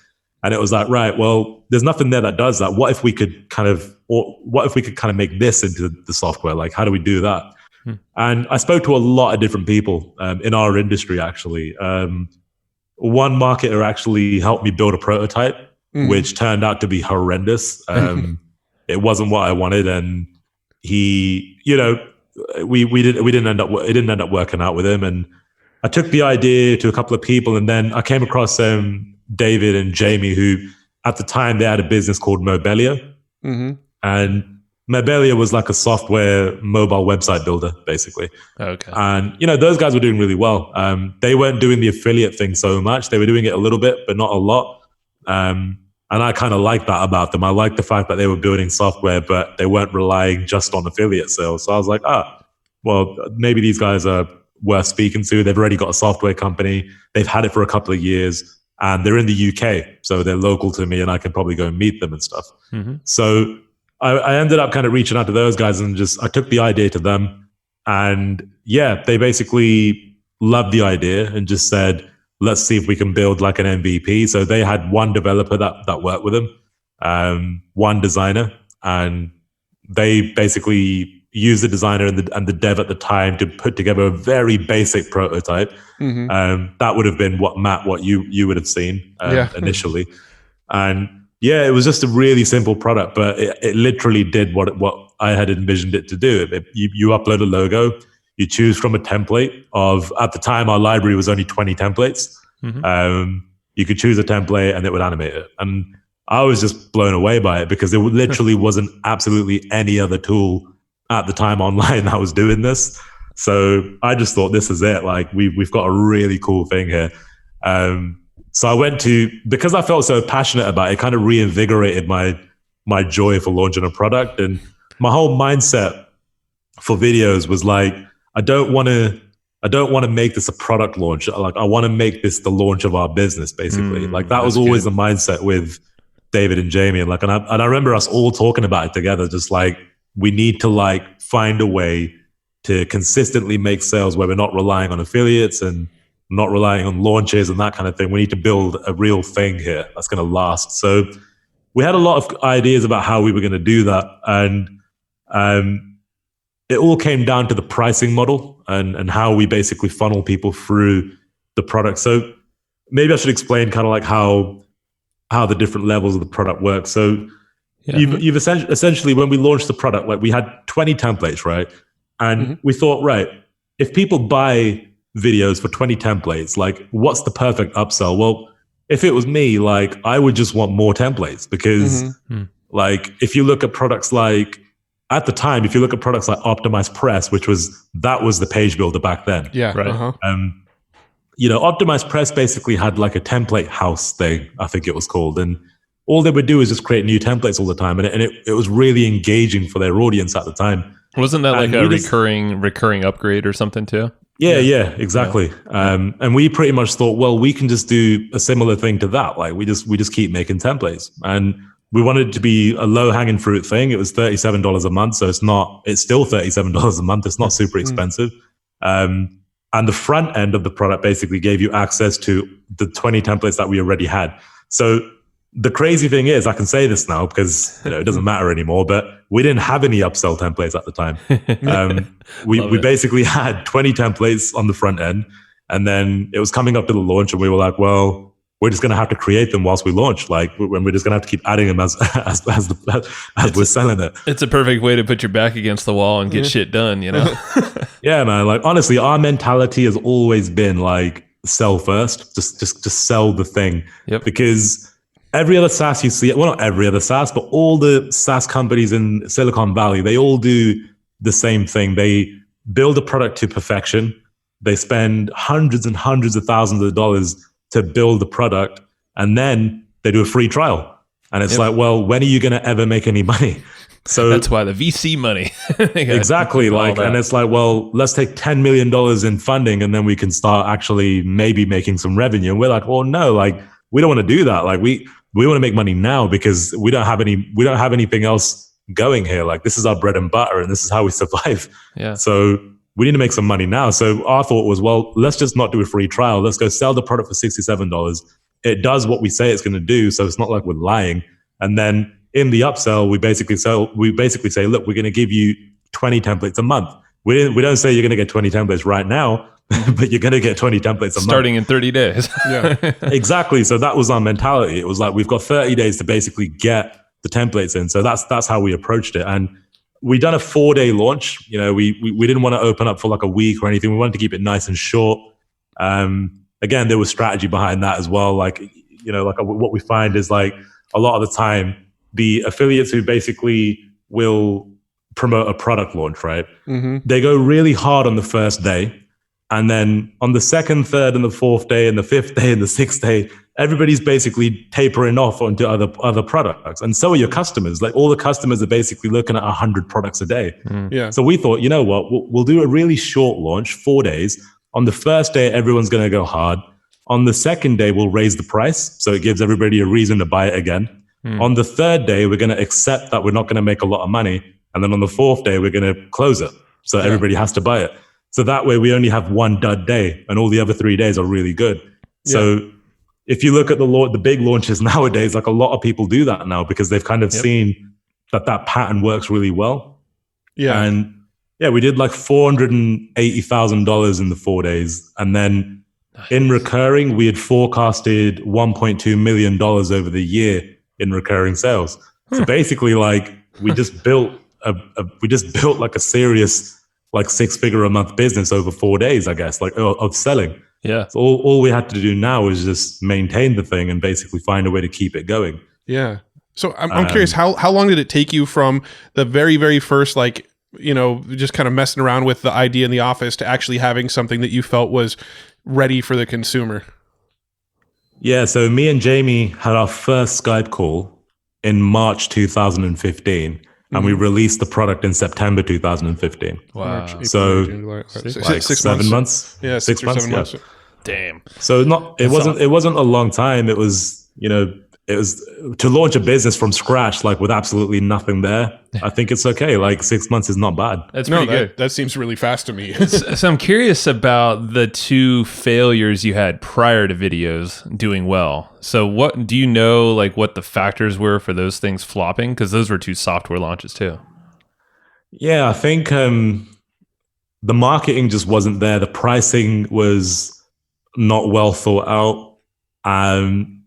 And it was like, right, well, there's nothing there that does that. What if we could kind of make this into the software? Like, how do we do that? And I spoke to a lot of different people in our industry, actually. One marketer actually helped me build a prototype, which turned out to be horrendous. It wasn't what I wanted. And he, it didn't end up working out with him. And I took the idea to a couple of people, and then I came across David and Jamie, who at the time they had a business called Mobelia. And Mobelia was like a software mobile website builder, basically. Okay. And, those guys were doing really well. They weren't doing the affiliate thing so much. They were doing it a little bit, but not a lot. And I kind of liked that about them. I liked the fact that they were building software, but they weren't relying just on affiliate sales. So I was like, well, maybe these guys are worth speaking to. They've already got a software company. They've had it for a couple of years, and they're in the UK. So they're local to me, and I can probably go and meet them and stuff. So I ended up kind of reaching out to those guys, and I took the idea to them. And yeah, they basically loved the idea and just said, let's see if we can build like an MVP. So they had one developer that worked with them, one designer, and they basically used the designer and the dev at the time to put together a very basic prototype. That would have been what you would have seen initially. And yeah, it was just a really simple product, but it literally did what I had envisioned it to do. You upload a logo, you choose from a template of, at the time, our library was only 20 templates. You could choose a template and it would animate it. And I was just blown away by it because there literally wasn't absolutely any other tool at the time online that was doing this. So I just thought, this is it. Like we've got a really cool thing here. So I went because I felt so passionate about it, kind of reinvigorated my joy for launching a product. And my whole mindset for videos was like, I don't want to make this a product launch. Like I want to make this the launch of our business, basically. Like that was always the mindset with David and Jamie. And I remember us all talking about it together, just like, we need to like find a way to consistently make sales where we're not relying on affiliates and not relying on launches and that kind of thing. We need to build a real thing here that's going to last. So we had a lot of ideas about how we were going to do that. And it all came down to the pricing model and how we basically funnel people through the product. So maybe I should explain kind of like how the different levels of the product work. So you've essentially, when we launched the product, like we had 20 templates, right? And we thought, right, if people buy videos for 20 templates, like what's the perfect upsell? Well, if it was me, like I would just want more templates because like if you look at products like, at the time, if you look at products like Optimized Press, that was the page builder back then. Yeah. Right. Optimized Press basically had like a template house thing, I think it was called. And all they would do is just create new templates all the time. And it was really engaging for their audience at the time. Wasn't that like a recurring upgrade or something too? Yeah, exactly. Yeah. And we pretty much thought, well, we can just do a similar thing to that. Like we just keep making templates. And we wanted it to be a low hanging fruit thing. It was $37 a month. So it's still $37 a month. It's not super expensive. And the front end of the product basically gave you access to the 20 templates that we already had. So the crazy thing is, I can say this now because it doesn't matter anymore, but we didn't have any upsell templates at the time. We basically had 20 templates on the front end, and then it was coming up to the launch and we were like, well, we're just going to have to create them whilst we launch. Like when we're just going to have to keep adding them as we're selling it. It's a perfect way to put your back against the wall and get shit done, you know? Yeah, man. Like honestly, our mentality has always been like sell first, just sell the thing. Yep. Because every other SaaS you see, well, not every other SaaS, but all the SaaS companies in Silicon Valley, they all do the same thing. They build a product to perfection. They spend hundreds and hundreds of thousands of dollars to build the product, and then they do a free trial. And it's like, well, when are you going to ever make any money? So that's why the VC money. Exactly. Like, and it's like, well, let's take $10 million in funding and then we can start actually maybe making some revenue. And we're like, well, no, like we don't want to do that. Like we want to make money now because we don't have anything else going here. Like this is our bread and butter and this is how we survive. Yeah. So we need to make some money now. So our thought was, well, let's just not do a free trial. Let's go sell the product for $67. It does what we say it's going to do. So it's not like we're lying. And then in the upsell, we basically say, look, we're going to give you 20 templates a month. We don't say you're going to get 20 templates right now, but you're going to get 20 templates a month. Starting in 30 days. Yeah. Exactly. So that was our mentality. It was like, we've got 30 days to basically get the templates in. So that's how we approached it. And we done a 4-day launch. You know, we didn't want to open up for like a week or anything. We wanted to keep it nice and short. Again, there was strategy behind that as well. Like, you know, like what we find is like a lot of the time, the affiliates who basically will promote a product launch, right? Mm-hmm. They go really hard on the first day. And then on the second, third, and the fourth day, and the fifth day, and the sixth day, everybody's basically tapering off onto other products. And so are your customers. Like all the customers are basically looking at 100 products a day. Yeah. So we thought, you know what, we'll do a really short launch, 4 days. On the first day, everyone's going to go hard. On the second day, we'll raise the price. So it gives everybody a reason to buy it again. On the third day, we're going to accept that we're not going to make a lot of money. And then on the fourth day, we're going to close it. So everybody has to buy it. So that way we only have one dud day and all the other 3 days are really good. Yeah. So if you look at the big launches nowadays, like a lot of people do that now because they've kind of seen that pattern works really well. Yeah. And yeah, we did like $480,000 in the 4 days. And then in recurring, we had forecasted $1.2 million over the year in recurring sales. So basically like we just built like a serious like 6-figure a month business over 4 days, I guess, like of selling. Yeah. So all we had to do now is just maintain the thing and basically find a way to keep it going. Yeah. So I'm curious, how long did it take you from the very, very first, like, you know, just kind of messing around with the idea in the office to actually having something that you felt was ready for the consumer? Yeah. So me and Jamie had our first Skype call in March 2015. And we released the product in September 2015. Wow. March, April, so July, like 7 months. Yeah, 6 or 7 months. Damn. So it wasn't a long time. It was, you know, it was to launch a business from scratch, like with absolutely nothing there. I think it's okay. Like 6 months is not bad. That's pretty good. That seems really fast to me. So I'm curious about the 2 failures you had prior to videos doing well. So what do you know, like what the factors were for those things flopping? Because those were 2 software launches too. Yeah, I think the marketing just wasn't there. The pricing was not well thought out.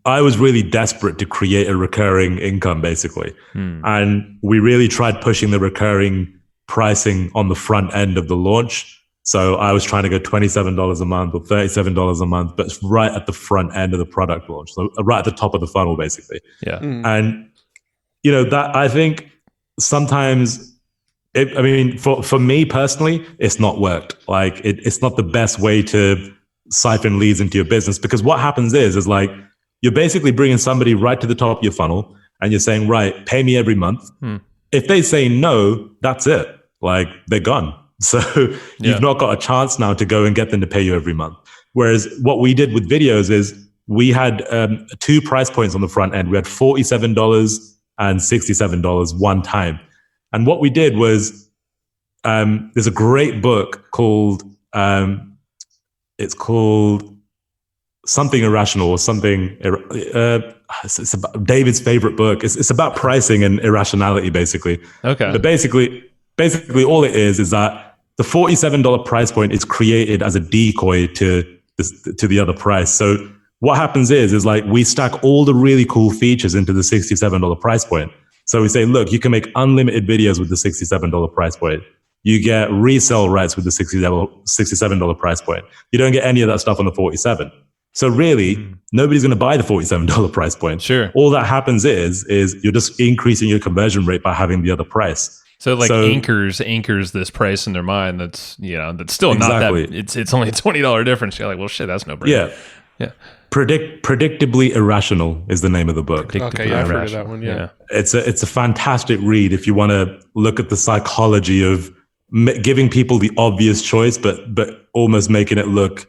I was really desperate to create a recurring income, basically. And we really tried pushing the recurring pricing on the front end of the launch. So I was trying to go $27 a month or $37 a month, but it's right at the front end of the product launch. So right at the top of the funnel, basically. Yeah. And, you know, that I think sometimes, for me personally, it's not worked. Like it's not the best way to siphon leads into your business, because what happens is like, you're basically bringing somebody right to the top of your funnel and you're saying, right, pay me every month. If they say no, that's it. Like they're gone. So you've not got a chance now to go and get them to pay you every month. Whereas what we did with videos is we had 2 price points on the front end. We had $47 and $67 one time. And what we did was, there's a great book called, it's called Something Irrational or something. It's about David's favorite book. It's about pricing and irrationality, basically. Okay. But basically all it is that the $47 price point is created as a decoy to the other price. So what happens is like we stack all the really cool features into the $67 price point. So we say, look, you can make unlimited videos with the $67 price point. You get resale rights with the $67 price point. You don't get any of that stuff on the 47. So really, nobody's going to buy the $47 price point. Sure. All that happens is you're just increasing your conversion rate by having the other price. So anchors this price in their mind. That's still Exactly. not that. It's only a $20 difference. You're like, well, shit, that's no brainer. Yeah. Predictably Irrational is the name of the book. Okay, yeah, I've heard of that one. Yeah. It's a fantastic read if you want to look at the psychology of giving people the obvious choice, but almost making it look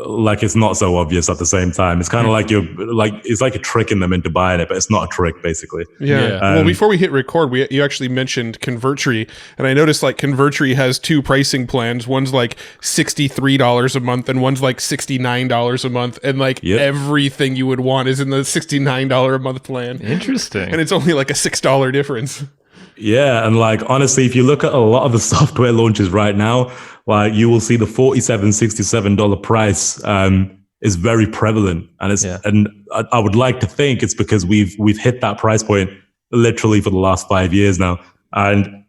like it's not so obvious at the same time. It's kind of like it's like you're tricking them into buying it, but it's not a trick, basically. Yeah. Well, before we hit record, you actually mentioned Convertry, and I noticed like Convertry has two pricing plans. One's like $63 a month, and one's like $69 a month, and like everything you would want is in the $69 a month plan. Interesting. And it's only like a $6 difference. Yeah, and like honestly, if you look at a lot of the software launches right now, like you will see the $67 price is very prevalent, and I would like to think it's because we've hit that price point literally for the last 5 years now, and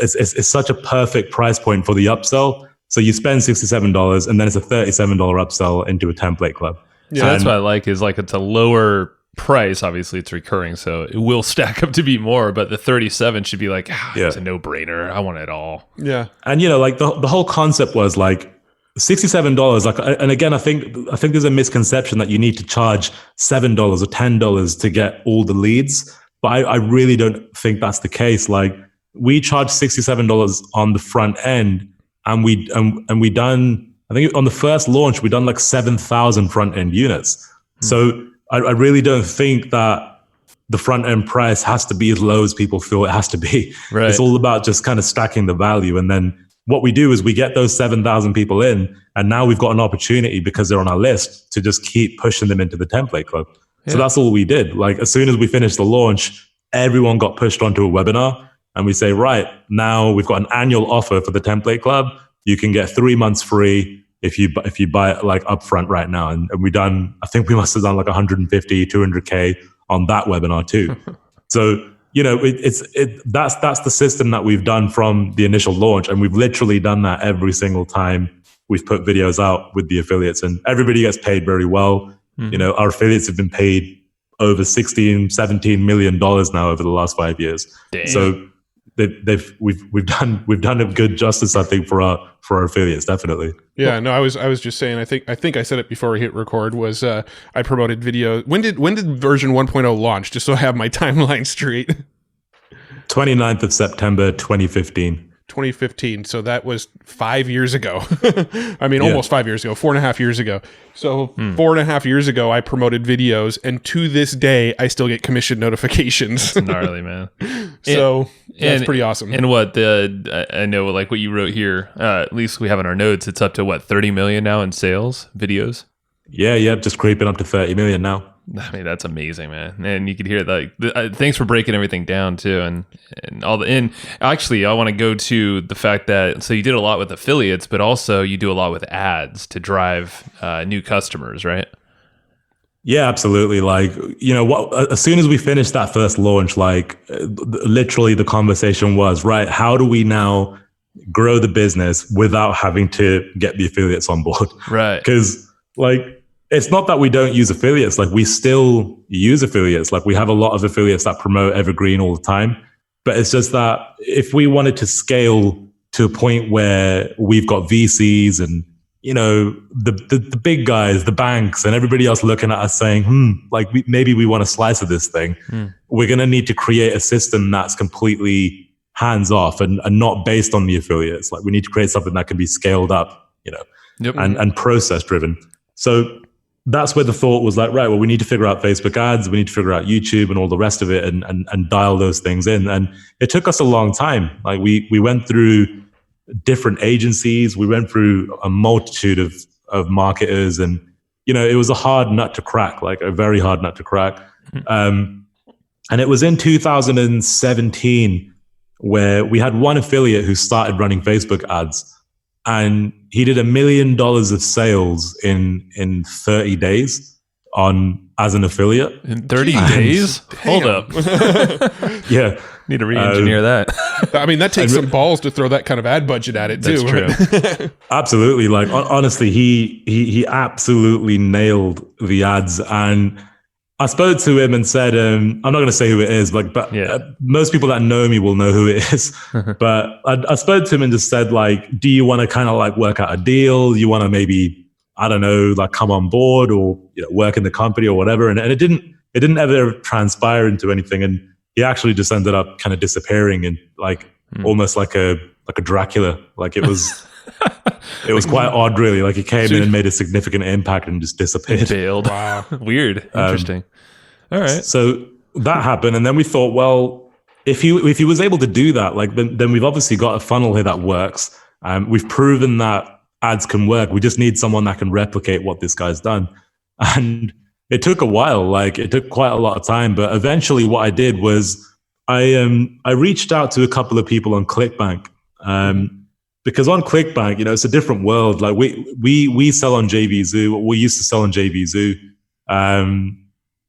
it's such a perfect price point for the upsell. So you spend $67, and then it's a $37 upsell into a template club. Yeah, so that's what I like. Is like it's a lower price. Obviously it's recurring, so it will stack up to be more, but the 37 should be like it's a no-brainer. I want it all. Yeah. And like the whole concept was like $67, like, and again, I think there's a misconception that you need to charge $7 or $10 to get all the leads, but I really don't think that's the case. Like we charge $67 on the front end, and we done, I think on the first launch we done like 7,000 front end units. So I really don't think that the front end price has to be as low as people feel it has to be. Right. It's all about just kind of stacking the value. And then what we do is we get those 7,000 people in, and now we've got an opportunity because they're on our list to just keep pushing them into the template club. Yeah. So that's all we did. Like as soon as we finished the launch, everyone got pushed onto a webinar, and we say, right, now we've got an annual offer for the template club. You can get 3 months free if you buy it like upfront right now. And we done, I think we must have done like 150, 200K on that webinar too. So, that's the system that we've done from the initial launch. And we've literally done that every single time we've put videos out with the affiliates, and everybody gets paid very well. Our affiliates have been paid over $16-17 million now over the last 5 years. Damn. So we've done a good justice, I think, for our affiliates, definitely. Yeah, no, I was just saying, I think I said it before we hit record, was I promoted video. When did version 1.0 launch? Just so I have my timeline straight. 29th of September 2015. 2015. So that was 5 years ago. I mean, almost 5 years ago, 4.5 years ago. So 4.5 years ago, I promoted videos, and to this day, I still get commission notifications. That's gnarly, man. So that's pretty awesome. And I know like what you wrote here, at least we have in our notes, it's up to what, 30 million now in sales videos? Yeah, just creeping up to 30 million now. I mean, that's amazing, man. And you could hear that. Thanks for breaking everything down too, and all the. And actually, I want to go to the fact that so you did a lot with affiliates, but also you do a lot with ads to drive new customers, right? Yeah, absolutely. Like, as soon as we finished that first launch, like literally the conversation was, right, how do we now grow the business without having to get the affiliates on board? Right. Because like, it's not that we don't use affiliates. Like we still use affiliates. Like we have a lot of affiliates that promote Evergreen all the time. But it's just that if we wanted to scale to a point where we've got VCs and, the big guys, the banks and everybody else looking at us saying, maybe we want a slice of this thing. We're going to need to create a system that's completely hands off and not based on the affiliates. Like we need to create something that can be scaled up, and process driven. So that's where the thought was like, right, well, we need to figure out Facebook ads, we need to figure out YouTube and all the rest of it and dial those things in. And it took us a long time. Like we went through different agencies, we went through a multitude of marketers, and, it was a hard nut to crack, like a very hard nut to crack. And it was in 2017 where we had one affiliate who started running Facebook ads, and he did $1 million of sales in 30 days. on as an affiliate. In 30 days? Hold up. Yeah. Need to re-engineer that. I mean, that takes some balls to throw that kind of ad budget at it too. That's true. Absolutely. Like honestly, he absolutely nailed the ads. And I spoke to him and said, I'm not going to say who it is, but most people that know me will know who it is. But I spoke to him and just said, like, do you want to kind of like work out a deal? You want to maybe, I don't know, like come on board or work in the company or whatever. And it didn't ever transpire into anything. And he actually just ended up kind of disappearing and like almost like a Dracula. Like it was quite odd, really. Like he came in and made a significant impact and just disappeared. Bailed. Wow. Weird. Interesting. All right. So that happened. And then we thought, well, if he was able to do that, like then we've obviously got a funnel here that works. We've proven that ads can work. We just need someone that can replicate what this guy's done. And it took a while. Like it took quite a lot of time. But eventually what I did was I reached out to a couple of people on ClickBank. Because on ClickBank, it's a different world. Like we sell on JVZoo. We used to sell on JVZoo. And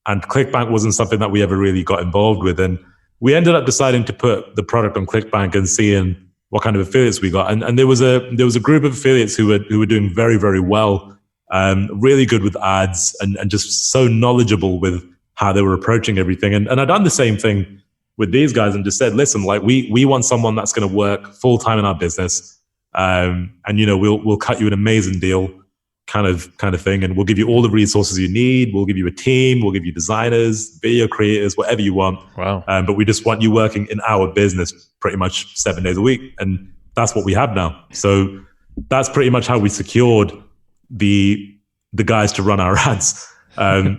ClickBank wasn't something that we ever really got involved with. And we ended up deciding to put the product on ClickBank and seeing what kind of affiliates we got. And there was a group of affiliates who were doing very, very well, really good with ads and just so knowledgeable with how they were approaching everything. And I'd done the same thing with these guys and just said, listen, like we want someone that's going to work full time in our business. And we'll cut you an amazing deal kind of thing. And we'll give you all the resources you need. We'll give you a team. We'll give you designers, video creators, whatever you want. Wow. But we just want you working in our business pretty much 7 days a week. And that's what we have now. So that's pretty much how we secured the guys to run our ads.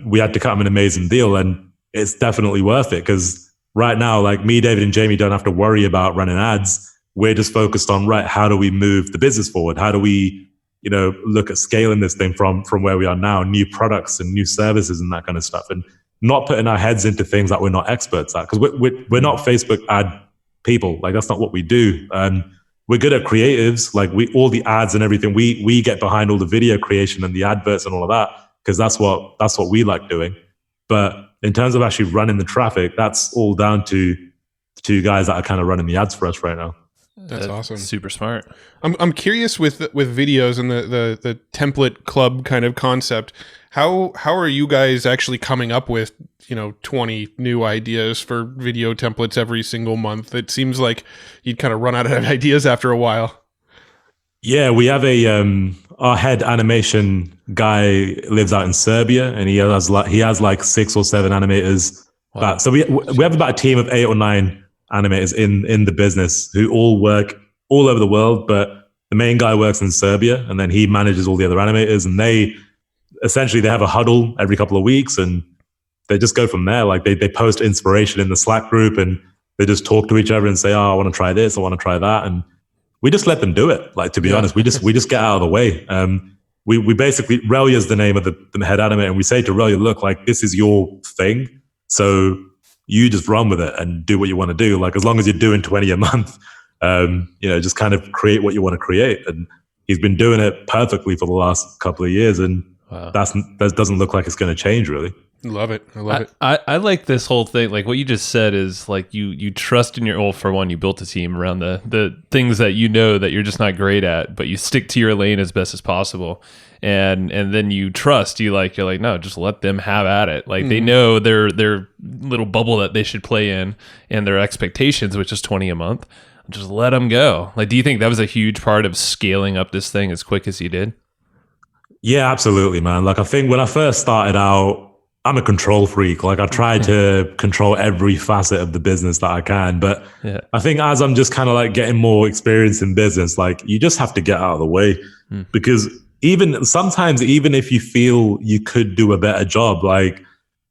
We had to cut them an amazing deal, and it's definitely worth it because right now, like me, David, and Jamie don't have to worry about running ads. We're just focused on, right, how do we move the business forward? How do we, look at scaling this thing from where we are now, new products and new services and that kind of stuff, and not putting our heads into things that we're not experts at, because we're not Facebook ad people. Like that's not what we do. We're good at creatives, like all the ads and everything. We get behind all the video creation and the adverts and all of that because that's what we like doing. But in terms of actually running the traffic, that's all down to the two guys that are kind of running the ads for us right now. That's awesome. Super smart. I'm curious with videos and the template club kind of concept. How are you guys actually coming up with 20 new ideas for video templates every single month? It seems like you'd kind of run out of ideas after a while. Yeah, we have our head animation guy lives out in Serbia, and he has like 6 or 7 animators. Wow. So we have about a team of 8 or 9 animators in the business who all work all over the world, but the main guy works in Serbia, and then he manages all the other animators, and they have a huddle every couple of weeks, and they just go from there. Like they post inspiration in the Slack group, and they just talk to each other and say, oh, I want to try this, I want to try that, and we just let them do it. Like, to be honest, we just get out of the way. We basically, Relya's the name of the head animator, and we say to Relya, look, like this is your thing, so you just run with it and do what you want to do. Like as long as you're doing 20 a month, just kind of create what you want to create. And he's been doing it perfectly for the last couple of years, and that doesn't look like it's going to change really. Love it. I love it. I like this whole thing. Like what you just said is like you trust in your, well, for one, you built a team around the things that that you're just not great at, but you stick to your lane as best as possible. And then you trust, you're like, no, just let them have at it. Like they know their little bubble that they should play in and their expectations, which is 20 a month. Just let them go. Like, do you think that was a huge part of scaling up this thing as quick as you did? Yeah, absolutely, man. Like I think when I first started out, I'm a control freak. Like I try to control every facet of the business that I can. But I think as I'm just kind of like getting more experience in business, like you just have to get out of the way because sometimes even if you feel you could do a better job, like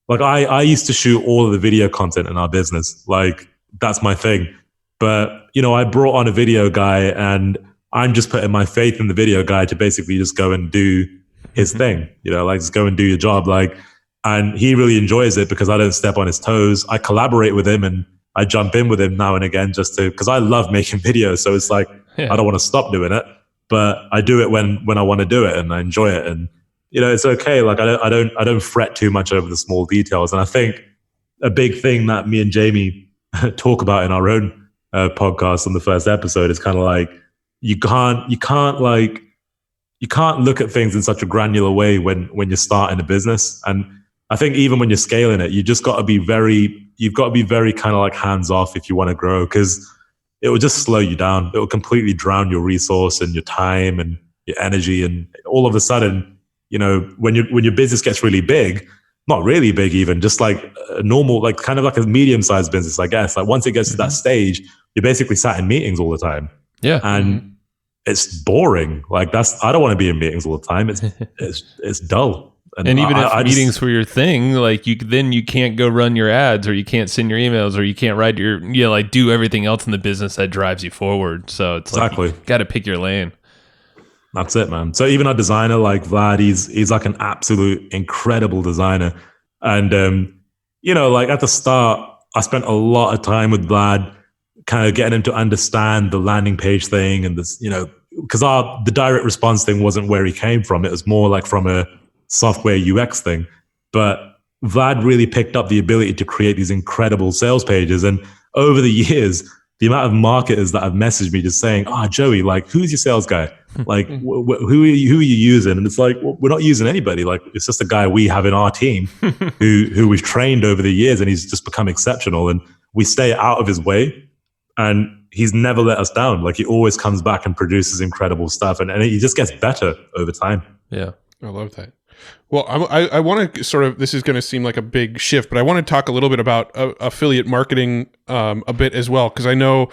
I used to shoot all of the video content in our business. Like that's my thing. But, I brought on a video guy and I'm just putting my faith in the video guy to basically just go and do his thing, like just go and do your job. Like, and he really enjoys it because I don't step on his toes. I collaborate with him and I jump in with him now and again because I love making videos. So it's like, I don't want to stop doing it, but I do it when I want to do it and I enjoy it. And it's okay. Like I don't fret too much over the small details. And I think a big thing that me and Jamie talk about in our own podcast on the first episode is kind of like, you can't look at things in such a granular way when you're starting a business. And I think even when you're scaling it, you've got to be very kind of like hands off if you want to grow, because it will just slow you down. It will completely drown your resource and your time and your energy. And all of a sudden, when your business gets really big, not really big even, just like a normal, like kind of like a medium-sized business, I guess. Like once it gets to that stage, you're basically sat in meetings all the time. Yeah. And it's boring. Like I don't want to be in meetings all the time. It's dull. And even if meetings were your thing, like you can't go run your ads, or you can't send your emails, or you can't write like do everything else in the business that drives you forward. So it's exactly, like you got to pick your lane. That's it, man. So even our designer, like Vlad, he's like an absolute incredible designer. And, like at the start, I spent a lot of time with Vlad kind of getting him to understand the landing page thing and this, because the direct response thing wasn't where he came from. It was more like from a software UX thing. But Vlad really picked up the ability to create these incredible sales pages. And over the years, the amount of marketers that have messaged me just saying, Joey, like, who's your sales guy? Like, who are you using? And it's like, well, we're not using anybody. Like, it's just a guy we have in our team who we've trained over the years, and he's just become exceptional. And we stay out of his way, and he's never let us down. Like, he always comes back and produces incredible stuff, and he just gets better over time. Yeah. I love that. Well, I want to sort of, this is going to seem like a big shift, but I want to talk a little bit about affiliate marketing a bit as well, because I know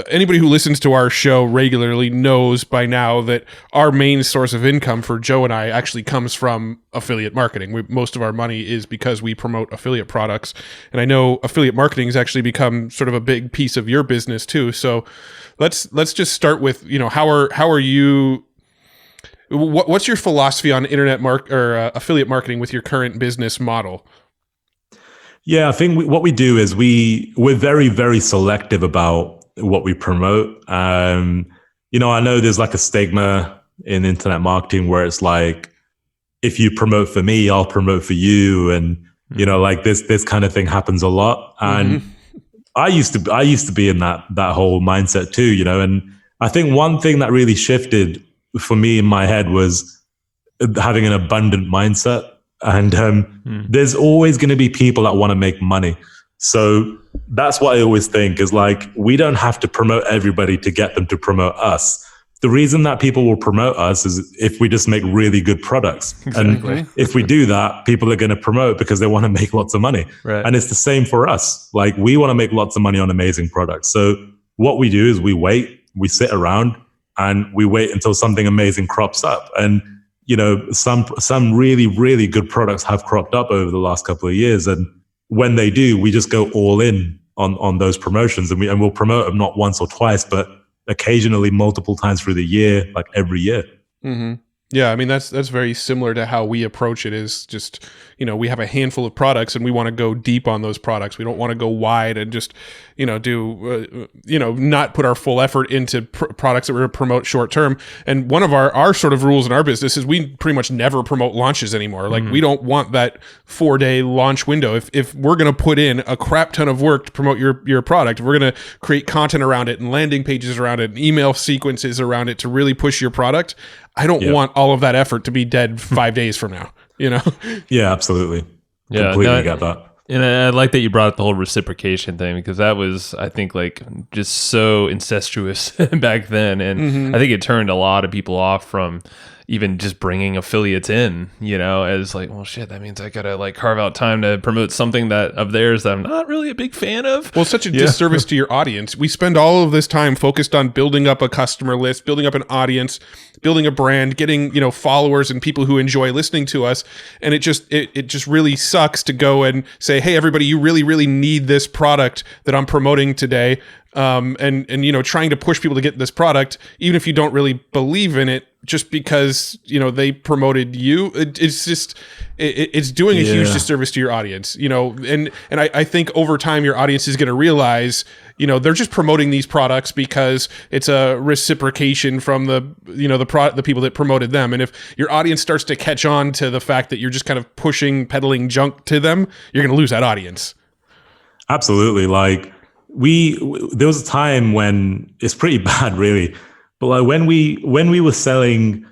anybody who listens to our show regularly knows by now that our main source of income for Joe and I actually comes from affiliate marketing. Most of our money is because we promote affiliate products, and I know affiliate marketing has actually become sort of a big piece of your business too. So let's just start with, how are you? What's your philosophy on internet affiliate marketing with your current business model? Yeah, I think what we do is we're very, very selective about what we promote. I know there's like a stigma in internet marketing where it's like, if you promote for me, I'll promote for you. And, like this kind of thing happens a lot. And I used to be in that whole mindset too, and I think one thing that really shifted for me in my head was having an abundant mindset. And there's always going to be people that want to make money. So that's what I always think is like, we don't have to promote everybody to get them to promote us. The reason that people will promote us is if we just make really good products. Exactly. And if we do that, people are going to promote because they want to make lots of money. Right. And it's the same for us. Like, we want to make lots of money on amazing products. So what we do is we sit around, and we wait until something amazing crops up. And, some really, really good products have cropped up over the last couple of years. And when they do, we just go all in on those promotions, and we'll promote them not once or twice, but occasionally multiple times through the year, like every year. Mm-hmm. Yeah, I mean, that's very similar to how we approach it. Is just, we have a handful of products and we want to go deep on those products. We don't want to go wide and just, do, not put our full effort into products that we're going to promote short term. And one of our sort of rules in our business is we pretty much never promote launches anymore. Like, we don't want that 4-day launch window. If we're going to put in a crap ton of work to promote your product, if we're going to create content around it and landing pages around it and email sequences around it to really push your product, I don't want all of that effort to be dead 5 days from now, Yeah, absolutely. Yeah, completely get that. And I like that you brought up the whole reciprocation thing, because that was, I think, like just so incestuous back then. And I think it turned a lot of people off from even just bringing affiliates in, as like, well, shit, that means I got to like carve out time to promote something that of theirs that I'm not really a big fan of. Well, it's such a disservice to your audience. We spend all of this time focused on building up a customer list, building up an audience, building a brand, getting, followers and people who enjoy listening to us. And it just really sucks to go and say, hey, everybody, you really, really need this product that I'm promoting today. And trying to push people to get this product, even if you don't really believe in it, just because, they promoted you, it's doing a huge disservice to your audience, and I think over time your audience is going to realize, they're just promoting these products because it's a reciprocation from the people that promoted them. And if your audience starts to catch on to the fact that you're just kind of peddling junk to them, you're going to lose that audience. Absolutely. Like there was a time when it's pretty bad, really. But like when we were selling,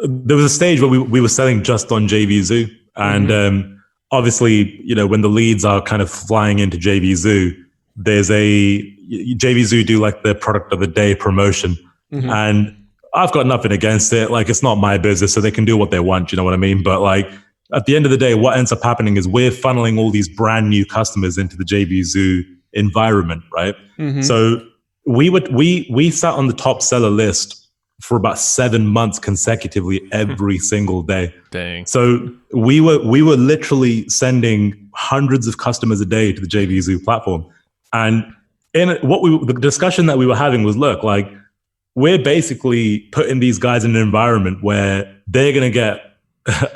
there was a stage where we were selling just on JVZoo, and obviously, when the leads are kind of flying into JVZoo, there's JVZoo do like the product of the day promotion, and I've got nothing against it. Like, it's not my business, so they can do what they want. You know what I mean? But like, at the end of the day, what ends up happening is we're funneling all these brand new customers into the JVZoo environment, right? So we sat on the top seller list for about 7 months consecutively every single day. Dang. So we were literally sending hundreds of customers a day to the JVZoo platform. And the discussion that we were having was, look, like, we're basically putting these guys in an environment where they're going to get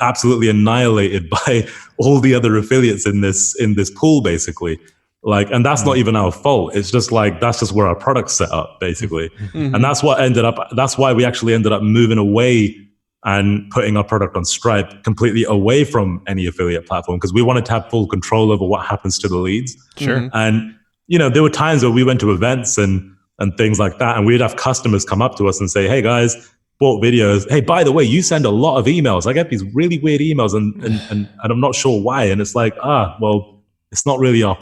absolutely annihilated by all the other affiliates in this pool, basically. Like, and that's not even our fault. It's just like, that's just where our product's set up, basically. And that's why we actually ended up moving away and putting our product on Stripe completely away from any affiliate platform, because we wanted to have full control over what happens to the leads. Sure. And, there were times where we went to events and things like that, and we'd have customers come up to us and say, hey guys, bought videos. Hey, by the way, you send a lot of emails. I get these really weird emails and I'm not sure why. And it's like, well, it's not really our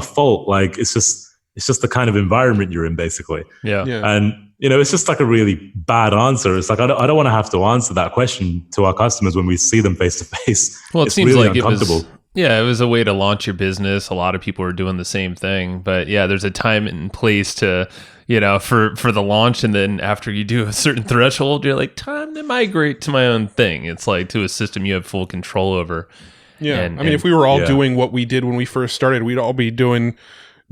fault. Like, it's just the kind of environment you're in, basically. Yeah. And it's just like a really bad answer. It's like, I don't want to have to answer that question to our customers when we see them face to face. Well, it seems really like uncomfortable. it was a way to launch your business. A lot of people are doing the same thing, but yeah, there's a time and place to, for the launch. And then after you do a certain threshold, you're like, time to migrate to my own thing. It's like to a system you have full control over. Yeah. If we were all doing what we did when we first started, we'd all be doing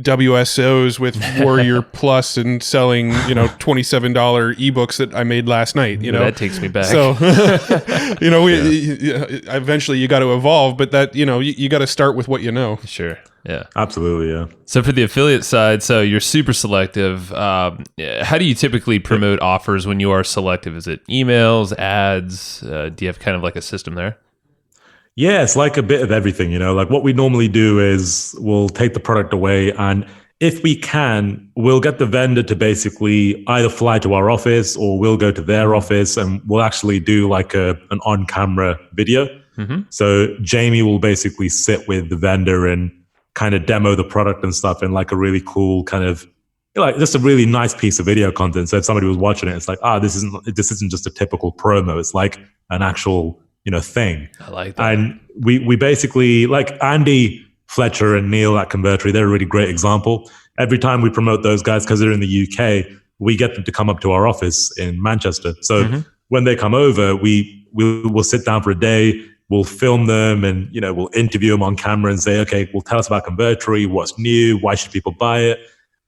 WSOs with Warrior Plus and selling, $27 ebooks that I made last night, That takes me back. So, eventually you got to evolve, but that, you got to start with what you know. Sure. Yeah. Absolutely. Yeah. So for the affiliate side, so you're super selective. How do you typically promote offers when you are selective? Is it emails, ads? Do you have kind of like a system there? Yeah, it's like a bit of everything, like what we normally do is we'll take the product away, and if we can, we'll get the vendor to basically either fly to our office or we'll go to their office and we'll actually do like an on-camera video. So Jamie will basically sit with the vendor and kind of demo the product and stuff in like a really cool kind of, like, just a really nice piece of video content. So if somebody was watching it, it's like, this isn't just a typical promo. It's like an actual thing. I like that. And we basically, like Andy Fletcher and Neil at Convertory, they're a really great example. Every time we promote those guys, because they're in the UK, we get them to come up to our office in Manchester. So when they come over, we'll sit down for a day, we'll film them, and we'll interview them on camera and say, okay, well, tell us about Convertory, what's new, why should people buy it?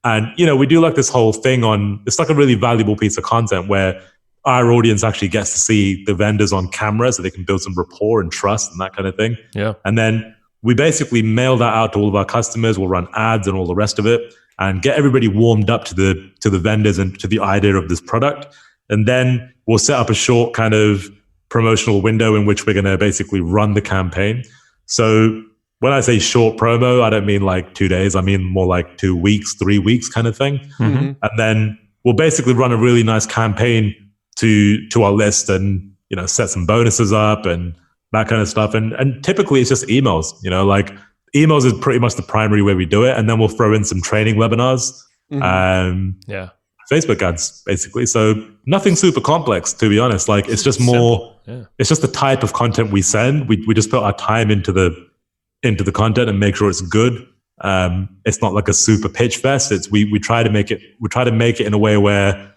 And we do like this whole thing it's like a really valuable piece of content where our audience actually gets to see the vendors on camera, so they can build some rapport and trust and that kind of thing. Yeah. And then we basically mail that out to all of our customers. We'll run ads and all the rest of it and get everybody warmed up to the vendors and to the idea of this product. And then we'll set up a short kind of promotional window in which we're going to basically run the campaign. So when I say short promo, I don't mean like 2 days. I mean more like 2 weeks, 3 weeks kind of thing. And then we'll basically run a really nice campaign to our list and set some bonuses up and that kind of stuff, and typically it's just emails. Like, emails is pretty much the primary way we do it, and then we'll throw in some training webinars, Facebook ads, basically. So nothing super complex, to be honest. Like, it's just more it's just the type of content we send. We just put our time into the content and make sure it's good. It's not like a super pitch fest. We try to make it in a way where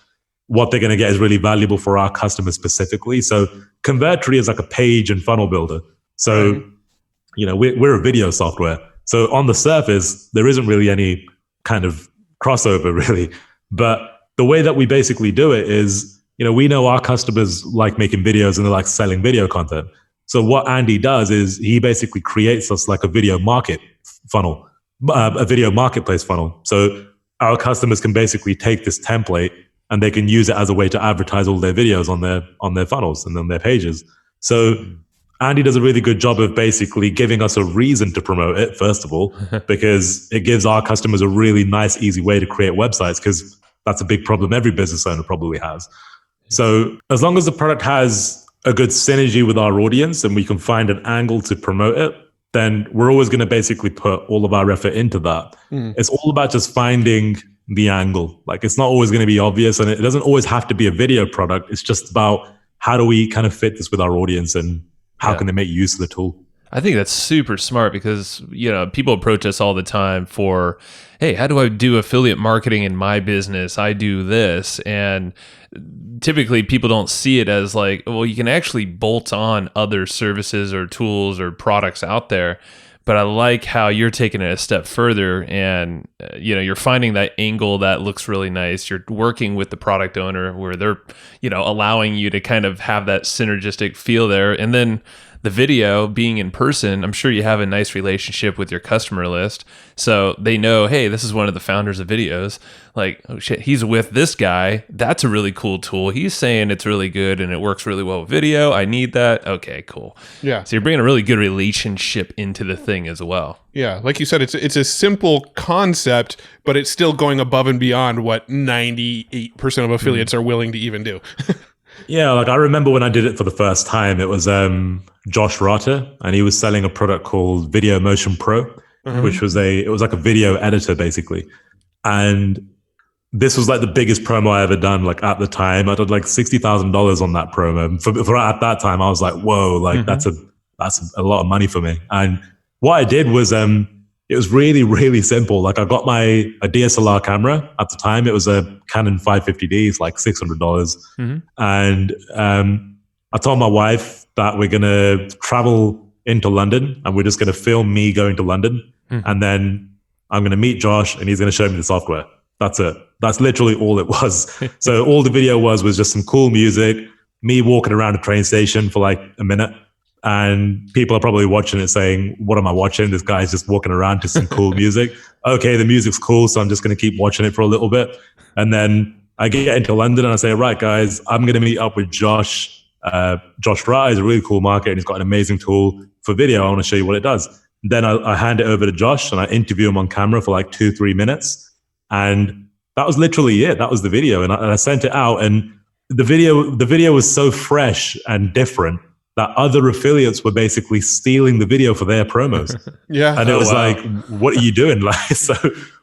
what they're going to get is really valuable for our customers specifically. So Convertory is like a page and funnel builder. So, we're a video software. So on the surface, there isn't really any kind of crossover really. But the way that we basically do it is, we know our customers like making videos and they like selling video content. So what Andy does is he basically creates us like a video market funnel, a video marketplace funnel. So our customers can basically take this template and they can use it as a way to advertise all their videos on their funnels and on their pages. So Andy does a really good job of basically giving us a reason to promote it, first of all, because it gives our customers a really nice, easy way to create websites, because that's a big problem every business owner probably has. So as long as the product has a good synergy with our audience and we can find an angle to promote it, then we're always going to basically put all of our effort into that. It's all about just finding the angle. Like, it's not always going to be obvious, and it doesn't always have to be a video product. It's just about how do we kind of fit this with our audience and how can they make use of the tool. I think that's super smart because, people approach us all the time for, hey, how do I do affiliate marketing in my business? I do this. And typically people don't see it as like, well, you can actually bolt on other services or tools or products out there. But I like how you're taking it a step further and, you're finding that angle that looks really nice. You're working with the product owner where they're, allowing you to kind of have that synergistic feel there. And then the video being in person, I'm sure you have a nice relationship with your customer list. So they know, hey, this is one of the founders of videos. Like, oh shit, he's with this guy. That's a really cool tool. He's saying it's really good and it works really well with video. I need that. Okay, cool. Yeah. So you're bringing a really good relationship into the thing as well. Yeah. Like you said, it's a simple concept, but it's still going above and beyond what 98% of affiliates are willing to even do. Yeah, like I remember when I did it for the first time, it was Josh Rotter, and he was selling a product called Video Motion Pro, which was like a video editor basically. And this was like the biggest promo I ever done. Like at the time, I did like $60,000 on that promo. For at that time, I was like, whoa, like that's a lot of money for me. And what I did was it was really, really simple. Like I got a DSLR camera at the time. It was a Canon 550D. It's like $600. And I told my wife that we're going to travel into London and we're just going to film me going to London. And then I'm going to meet Josh and he's going to show me the software. That's it. That's literally all it was. So all the video was just some cool music, me walking around a train station for like a minute. And people are probably watching it saying, what am I watching? This guy's just walking around to some cool music. Okay, the music's cool, so I'm just going to keep watching it for a little bit. And then I get into London and I say, right, guys, I'm going to meet up with Josh. Josh Rye is a really cool marketer and he's got an amazing tool for video. I want to show you what it does. Then I hand it over to Josh and I interview him on camera for like 2-3 minutes. And that was literally it. That was the video. And I sent it out, and the video was so fresh and different that other affiliates were basically stealing the video for their promos. Yeah. And it was like, what are you doing? Like, so,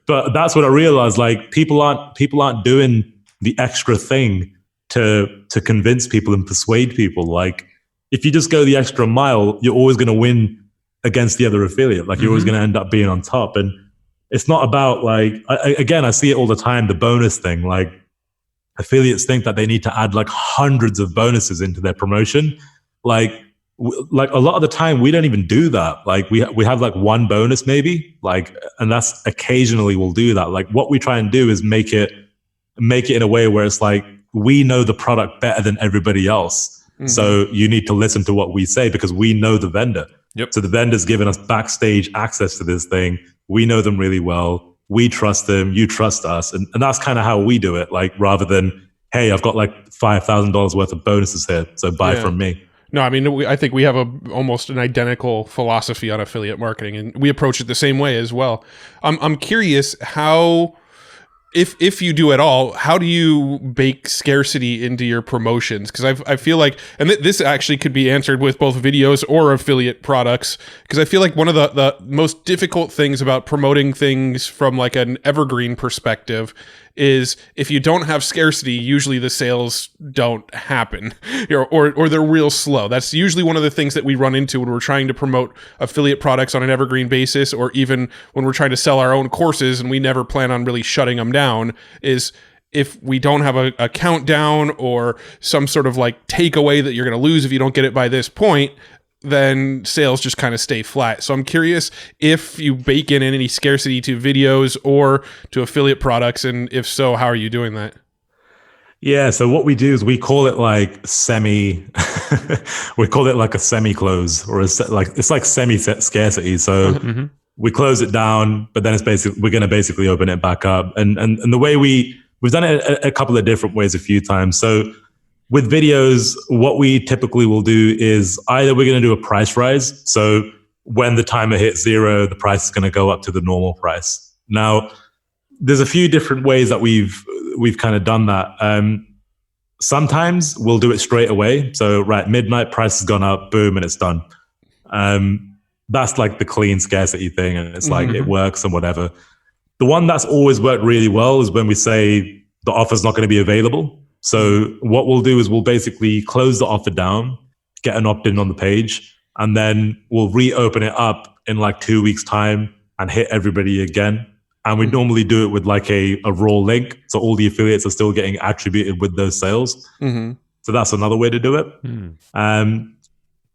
but that's what I realized. Like people aren't doing the extra thing to convince people and persuade people. Like if you just go the extra mile, you're always going to win against the other affiliate. Like you're always going to end up being on top. And it's not about like, I see it all the time, the bonus thing. Like affiliates think that they need to add like hundreds of bonuses into their promotion. Like a lot of the time we don't even do that. Like we have like one bonus maybe, like, and that's occasionally we'll do that. Like what we try and do is make it in a way where it's like, we know the product better than everybody else. So you need to listen to what we say because we know the vendor. So the vendor's given us backstage access to this thing. We know them really well. We trust them. You trust us. And that's kind of how we do it. Like rather than, hey, I've got like $5,000 worth of bonuses here, so buy from me. No, I mean, I think we have almost an identical philosophy on affiliate marketing, and we approach it the same way as well. I'm curious how, if you do at all, how do you bake scarcity into your promotions? Because I feel like, and this actually could be answered with both videos or affiliate products, because I feel like one of the most difficult things about promoting things from like an evergreen perspective is if you don't have scarcity, usually the sales don't happen or they're real slow. That's usually one of the things that we run into when we're trying to promote affiliate products on an evergreen basis, or even when we're trying to sell our own courses and we never plan on really shutting them down, is if we don't have a countdown or some sort of like takeaway that you're going to lose if you don't get it by this point, then sales just kind of stay flat. So I'm curious if you bake in any scarcity to videos or to affiliate products, and if so, how are you doing that? Yeah, so what we do is we call it like we call it like a semi-close, or it's like semi-scarcity. So we close it down, but then we're going to basically open it back up. And the way we've done it a couple of different ways a few times. So with videos, what we typically will do is either we're going to do a price rise. So when the timer hits 0, the price is going to go up to the normal price. Now, there's a few different ways that we've kind of done that. Sometimes we'll do it straight away. So right, midnight, price has gone up, boom, and it's done. That's like the clean scarcity thing, and it's like it works and whatever. The one that's always worked really well is when we say the offer's not going to be available. So what we'll do is we'll basically close the offer down, get an opt-in on the page, and then we'll reopen it up in like 2 weeks' time and hit everybody again. And we normally do it with like a raw link. So all the affiliates are still getting attributed with those sales. So that's another way to do it.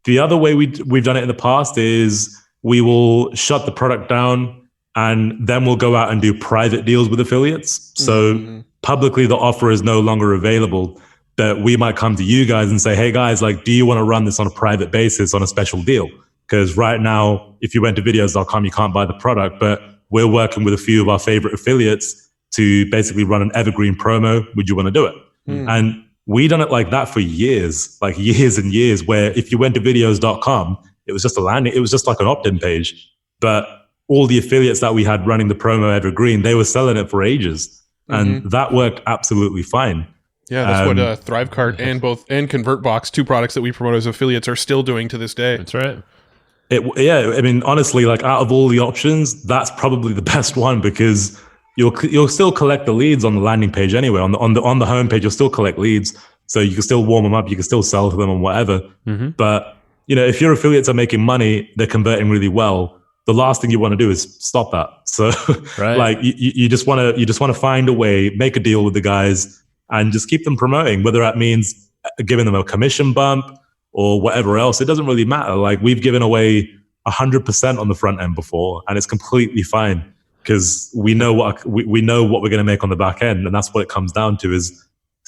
The other way we've done it in the past is we will shut the product down and then we'll go out and do private deals with affiliates. So publicly the offer is no longer available, but we might come to you guys and say, hey guys, like, do you want to run this on a private basis on a special deal? Because right now, if you went to videos.com, you can't buy the product, but we're working with a few of our favorite affiliates to basically run an Evergreen promo. Would you want to do it? And we done it like that for years, like years and years, where if you went to videos.com, it was just a landing, it was just like an opt-in page. But all the affiliates that we had running the promo Evergreen, they were selling it for ages. And that worked absolutely fine. Yeah, that's what Thrivecart and ConvertBox, 2 products that we promote as affiliates, are still doing to this day. That's right. Yeah, I mean, honestly, like out of all the options, that's probably the best one because you'll still collect the leads on the landing page anyway. On the homepage, you'll still collect leads, so you can still warm them up, you can still sell to them and whatever. But if your affiliates are making money, they're converting really well. The last thing you want to do is stop that. So, like, you just want to find a way, make a deal with the guys, and just keep them promoting. Whether that means giving them a commission bump or whatever else, it doesn't really matter. Like, we've given away 100% on the front end before, and it's completely fine because we know what we're going to make on the back end, and that's what it comes down to. Is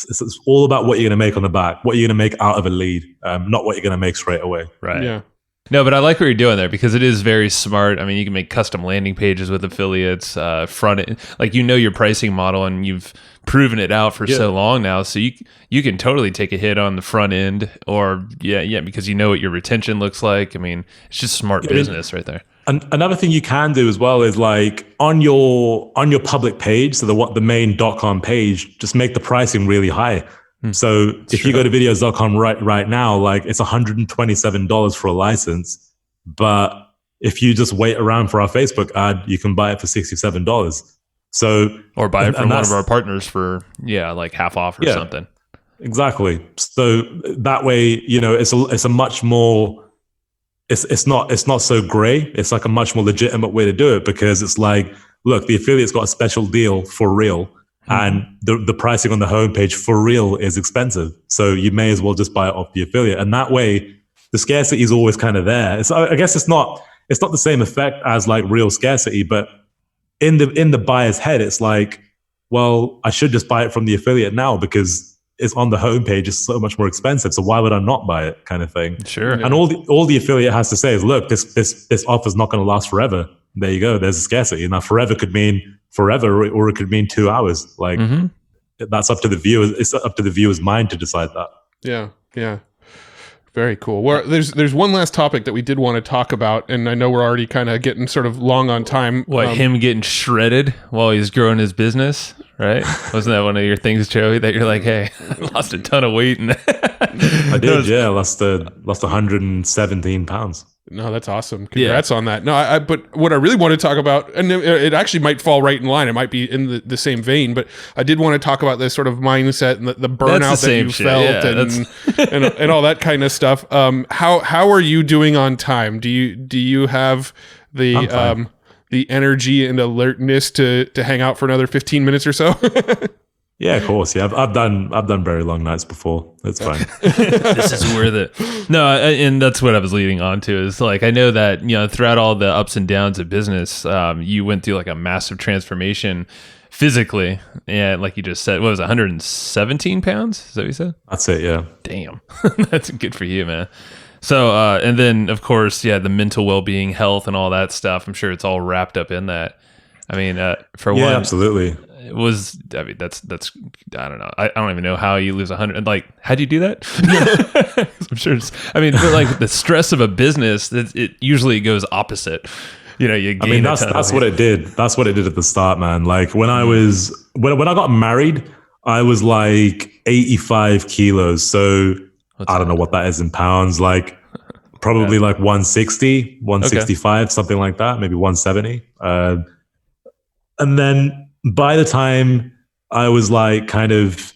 it's all about what you're going to make on the back, what you're going to make out of a lead, not what you're going to make straight away. Right. Yeah. No, but I like what you're doing there because it is very smart. I mean, you can make custom landing pages with affiliates, front end, like your pricing model, and you've proven it out for so long now. So you can totally take a hit on the front end, or because you know what your retention looks like. I mean, it's just smart business right there. And another thing you can do as well is like on your public page, so the main .com page, just make the pricing really high. So if you go to videos.com right now, like it's $127 for a license. But if you just wait around for our Facebook ad, you can buy it for $67. So or buy it from one of our partners for like half off or something. Exactly. So that way, it's a much more. It's not so gray. It's like a much more legitimate way to do it because it's like, look, the affiliate's got a special deal for real. And the pricing on the homepage for real is expensive. So you may as well just buy it off the affiliate. And that way, the scarcity is always kind of there. I guess it's not the same effect as like real scarcity, but in the buyer's head, it's like, well, I should just buy it from the affiliate now because it's on the homepage. It's so much more expensive. So why would I not buy it, kind of thing? Sure. And all the affiliate has to say is, look, this offer's not going to last forever. There you go. There's a scarcity. Now, forever could mean forever, or it could mean 2 hours. Like that's up to the viewer. It's up to the viewer's mind to decide that. Yeah. Very cool. Well, there's one last topic that we did want to talk about, and I know we're already kind of getting sort of long on time. Him getting shredded while he's growing his business, right? Wasn't that one of your things, Joey, that you're like, hey, I lost a ton of weight? And I did, lost 117 pounds. No, that's awesome. Congrats on that. No, but what I really want to talk about, and it actually might fall right in line. It might be in the same vein, but I did want to talk about this sort of mindset and the burnout that you felt and all that kind of stuff. How are you doing on time? Do you have the energy and alertness to hang out for another 15 minutes or so? Yeah, of course. Yeah, I've done very long nights before. It's fine. This is worth it. No, and that's what I was leading on to is like, I know that, throughout all the ups and downs of business, you went through like a massive transformation physically. And like you just said, what was it, 117 pounds? Is that what you said? That's it. Yeah. Damn. That's good for you, man. So, and then of course, yeah, the mental well-being, health, and all that stuff. I'm sure it's all wrapped up in that. I mean, for Yeah, one, absolutely. it was. I mean, that's. I don't know. I don't even know how you lose 100. Like, how do you do that? I'm sure. I mean, but like the stress of a business, it usually goes opposite. You know, you. Gain That's what it did. That's what it did at the start, man. Like when I was when I got married, I was like 85 kilos. So I don't know what that is in pounds. Like probably like 160, 165, something like that. Maybe 170. And then by the time I was like kind of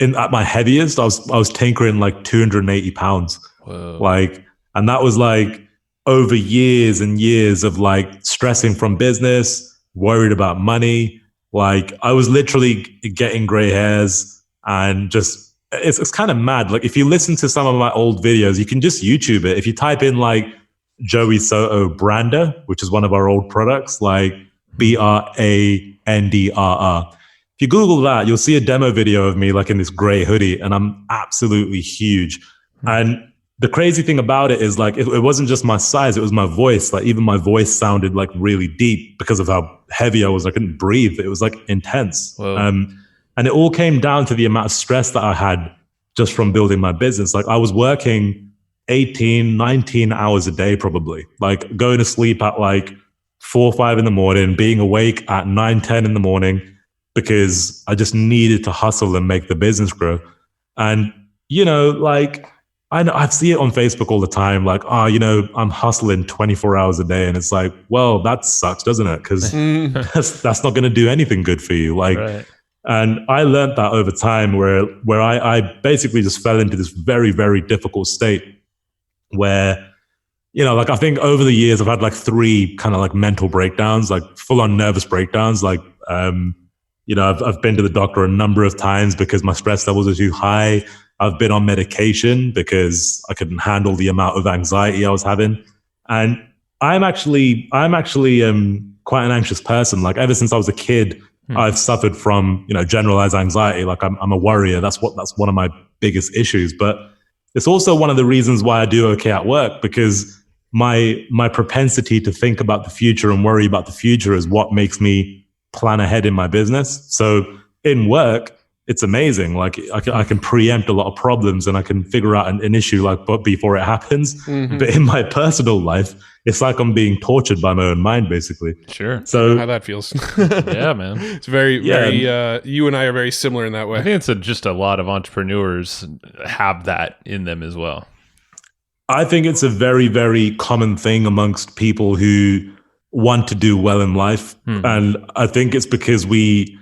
at my heaviest, I was tinkering like 280 pounds. Whoa. Like, and that was like over years and years of like stressing from business, worried about money. Like I was literally getting gray hairs and just, it's kind of mad. Like if you listen to some of my old videos, you can just YouTube it. If you type in like Joey Xoto Brander, which is one of our old products, like BRANDRR. If you Google that, you'll see a demo video of me like in this gray hoodie, and I'm absolutely huge. And the crazy thing about it is like, it wasn't just my size, it was my voice. Like even my voice sounded like really deep because of how heavy I was. I couldn't breathe. It was like intense. And it all came down to the amount of stress that I had just from building my business. Like I was working 18, 19 hours a day, probably, like going to sleep at like 4 or 5 in the morning, being awake at 9, 10 in the morning, because I just needed to hustle and make the business grow. And, you know, like I see it on Facebook all the time, like, oh, you know, I'm hustling 24 hours a day. And it's like, well, that sucks, doesn't it? Because that's not going to do anything good for you. Like, and I learned that over time where I basically just fell into this very, very difficult state where, you know, like I think over the years I've had like 3 kind of like mental breakdowns, like full on nervous breakdowns. Like, you know, I've been to the doctor a number of times because my stress levels are too high. I've been on medication because I couldn't handle the amount of anxiety I was having. And I'm actually quite an anxious person. Like ever since I was a kid, I've suffered from, you know, generalized anxiety. Like I'm a worrier. That's one of my biggest issues. But it's also one of the reasons why I do okay at work, because my propensity to think about the future and worry about the future is what makes me plan ahead in my business. So in work, it's amazing. Like I can preempt a lot of problems and I can figure out an issue like before it happens. But in my personal life, it's like I'm being tortured by my own mind, basically. Sure. So I know how that feels. Yeah, man. It's very, you and I are very similar in that way. I think it's just a lot of entrepreneurs have that in them as well. I think it's a very, very common thing amongst people who want to do well in life. And I think it's because we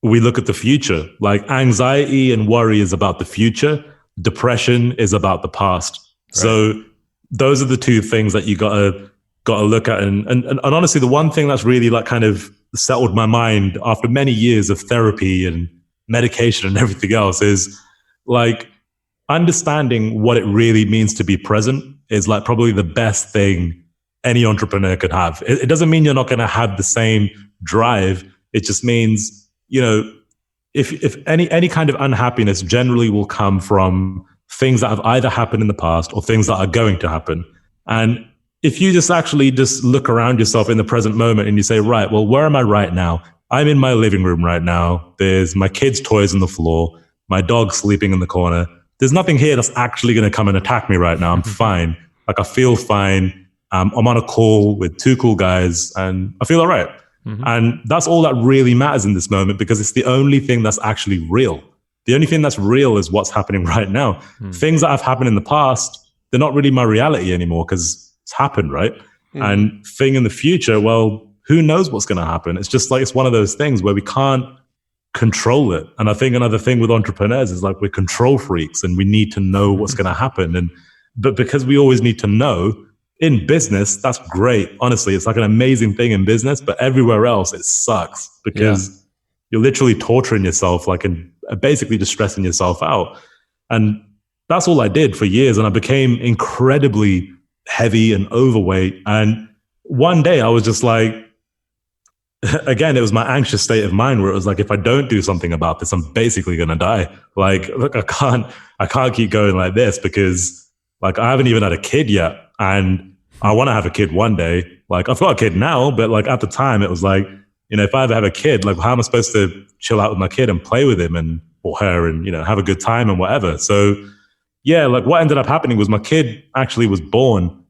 look at the future. Like anxiety and worry is about the future. Depression is about the past. Right. So those are the 2 things that you gotta look at. And honestly, the one thing that's really like kind of settled my mind after many years of therapy and medication and everything else is like understanding what it really means to be present is like probably the best thing any entrepreneur could have. It doesn't mean you're not going to have the same drive. It just means, you know, if any kind of unhappiness generally will come from things that have either happened in the past or things that are going to happen. And if you just actually just look around yourself in the present moment and you say, right, well, where am I right now? I'm in my living room right now. There's my kids' toys on the floor, my dog sleeping in the corner. There's nothing here that's actually going to come and attack me right now. I'm fine. Like I feel fine. I'm on a call with 2 cool guys and I feel all right. And that's all that really matters in this moment, because it's the only thing that's actually real. The only thing that's real is what's happening right now. Things that have happened in the past, they're not really my reality anymore because it's happened, right? And thing in the future, well, who knows what's going to happen? It's just like, it's one of those things where we can't control it. And I think another thing with entrepreneurs is like we're control freaks and we need to know what's going to happen. But because we always need to know, in business, that's great. Honestly, it's like an amazing thing in business, but everywhere else it sucks because you're literally torturing yourself, like, and basically just stressing yourself out. And that's all I did for years. And I became incredibly heavy and overweight. And one day I was just like, again, it was my anxious state of mind where it was like, if I don't do something about this, I'm basically going to die. Like, look, I can't keep going like this because Like, I haven't even had a kid yet. And I want to have a kid one day. Like, I've got a kid now, but like at the time it was like, if I ever have a kid, like how am I supposed to chill out with my kid and play with him or her and, have a good time and whatever. So yeah, like what ended up happening was my kid actually was born,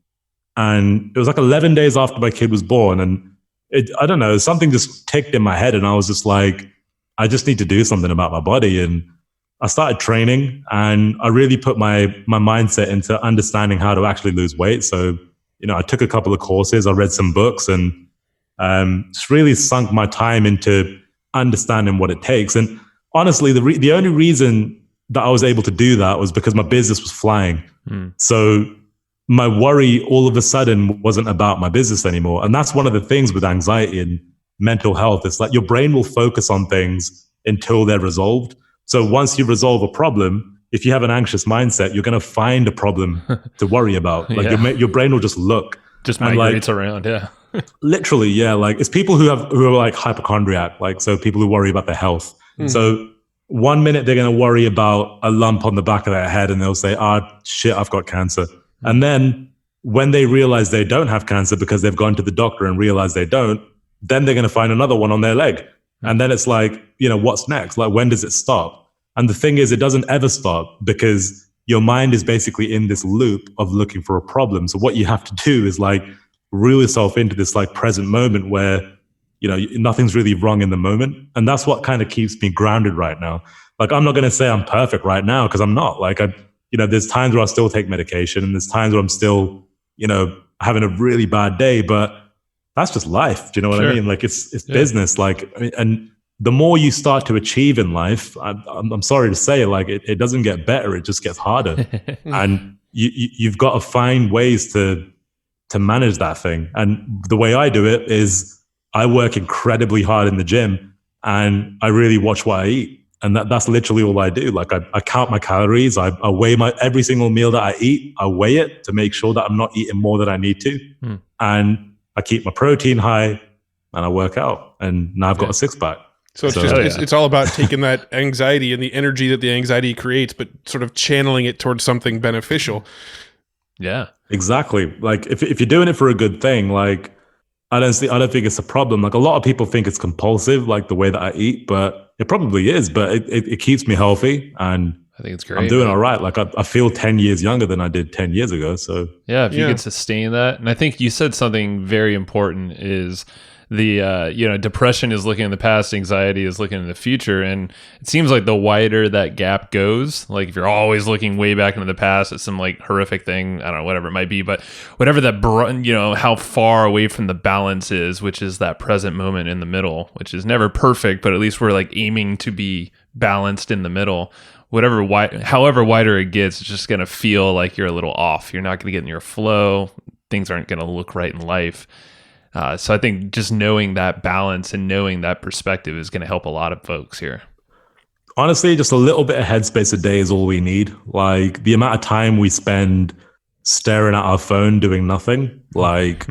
and it was like 11 days after my kid was born. And I don't know, something just ticked in my head, and I was just like, I just need to do something about my body. And I started training, and I really put my mindset into understanding how to actually lose weight. So, I took a couple of courses, I read some books, and just really sunk my time into understanding what it takes. And honestly, the only reason that I was able to do that was because my business was flying. So my worry all of a sudden wasn't about my business anymore. And that's one of the things with anxiety and mental health. It's like your brain will focus on things until they're resolved. So once you resolve a problem, if you have an anxious mindset, you're going to find a problem to worry about. Like your brain will just look. Just migrates around, yeah. Literally, yeah. Like it's people who are like hypochondriac, like so people who worry about their health. So 1 minute they're going to worry about a lump on the back of their head, and they'll say, shit, I've got cancer. And then when they realize they don't have cancer because they've gone to the doctor and realized they don't, then they're going to find another one on their leg. And then it's like, what's next? Like, when does it stop? And the thing is, it doesn't ever stop, because your mind is basically in this loop of looking for a problem. So what you have to do is like reel yourself into this like present moment where, nothing's really wrong in the moment. And that's what kind of keeps me grounded right now. Like, I'm not going to say I'm perfect right now, because I'm not. Like, there's times where I still take medication, and there's times where I'm still, having a really bad day, but that's just life. Do you know what I mean? Like it's business. Like, and the more you start to achieve in life, I'm sorry to say, like it doesn't get better. It just gets harder. And you've got to find ways to manage that thing. And the way I do it is I work incredibly hard in the gym, and I really watch what I eat. And that's literally all I do. Like I count my calories. I weigh every single meal that I eat. I weigh it to make sure that I'm not eating more than I need to. And I keep my protein high, and I work out. And now I've got a six pack. So it's all about taking that anxiety and the energy that the anxiety creates, but sort of channeling it towards something beneficial. Yeah, exactly. Like if you're doing it for a good thing, like I don't think it's a problem. Like a lot of people think it's compulsive, like the way that I eat, but it probably is. But it keeps me healthy, and I think it's great. I'm doing all right. Like I feel 10 years younger than I did 10 years ago. So yeah, if you can sustain that. And I think you said something very important is the, depression is looking in the past, anxiety is looking in the future. And it seems like the wider that gap goes, like if you're always looking way back into the past at some like horrific thing, I don't know, whatever it might be, but whatever that, how far away from the balance is, which is that present moment in the middle, which is never perfect, but at least we're like aiming to be balanced in the middle. However wider it gets, it's just going to feel like you're a little off. You're not going to get in your flow. Things aren't going to look right in life. So I think just knowing that balance and knowing that perspective is going to help a lot of folks here. Honestly, just a little bit of headspace a day is all we need. Like the amount of time we spend staring at our phone doing nothing, like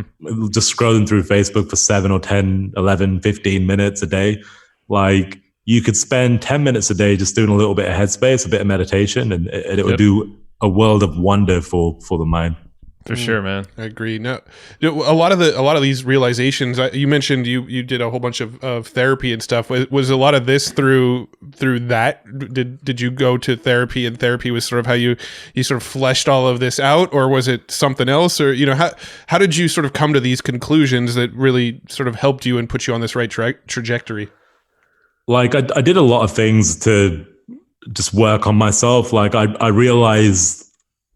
just scrolling through Facebook for 7 or 10, 11, 15 minutes a day. Like you could spend 10 minutes a day just doing a little bit of headspace, a bit of meditation, and it would do a world of wonder for the mind. For sure, man. I agree. No, a lot of these realizations. You mentioned you did a whole bunch of therapy and stuff. Was a lot of this through that? Did you go to therapy, and therapy was sort of how you sort of fleshed all of this out, or was it something else? Or how did you sort of come to these conclusions that really sort of helped you and put you on this right trajectory? Like I did a lot of things to just work on myself. Like I realized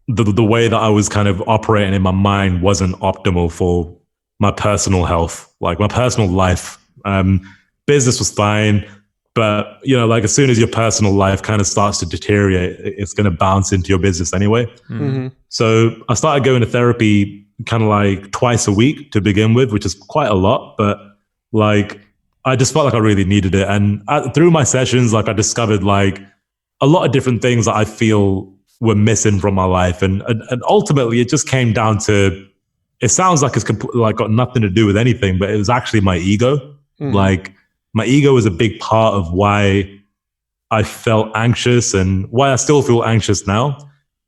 the way that I was kind of operating in my mind wasn't optimal for my personal health, like my personal life. Business was fine, but like as soon as your personal life kind of starts to deteriorate, it's going to bounce into your business anyway. Mm-hmm. So I started going to therapy kind of like twice a week to begin with, which is quite a lot, but like I just felt like I really needed it. And through my sessions, like I discovered like a lot of different things that I feel were missing from my life. And ultimately it just came down to, it sounds like it's like got nothing to do with anything, but it was actually my ego. Like my ego was a big part of why I felt anxious and why I still feel anxious now.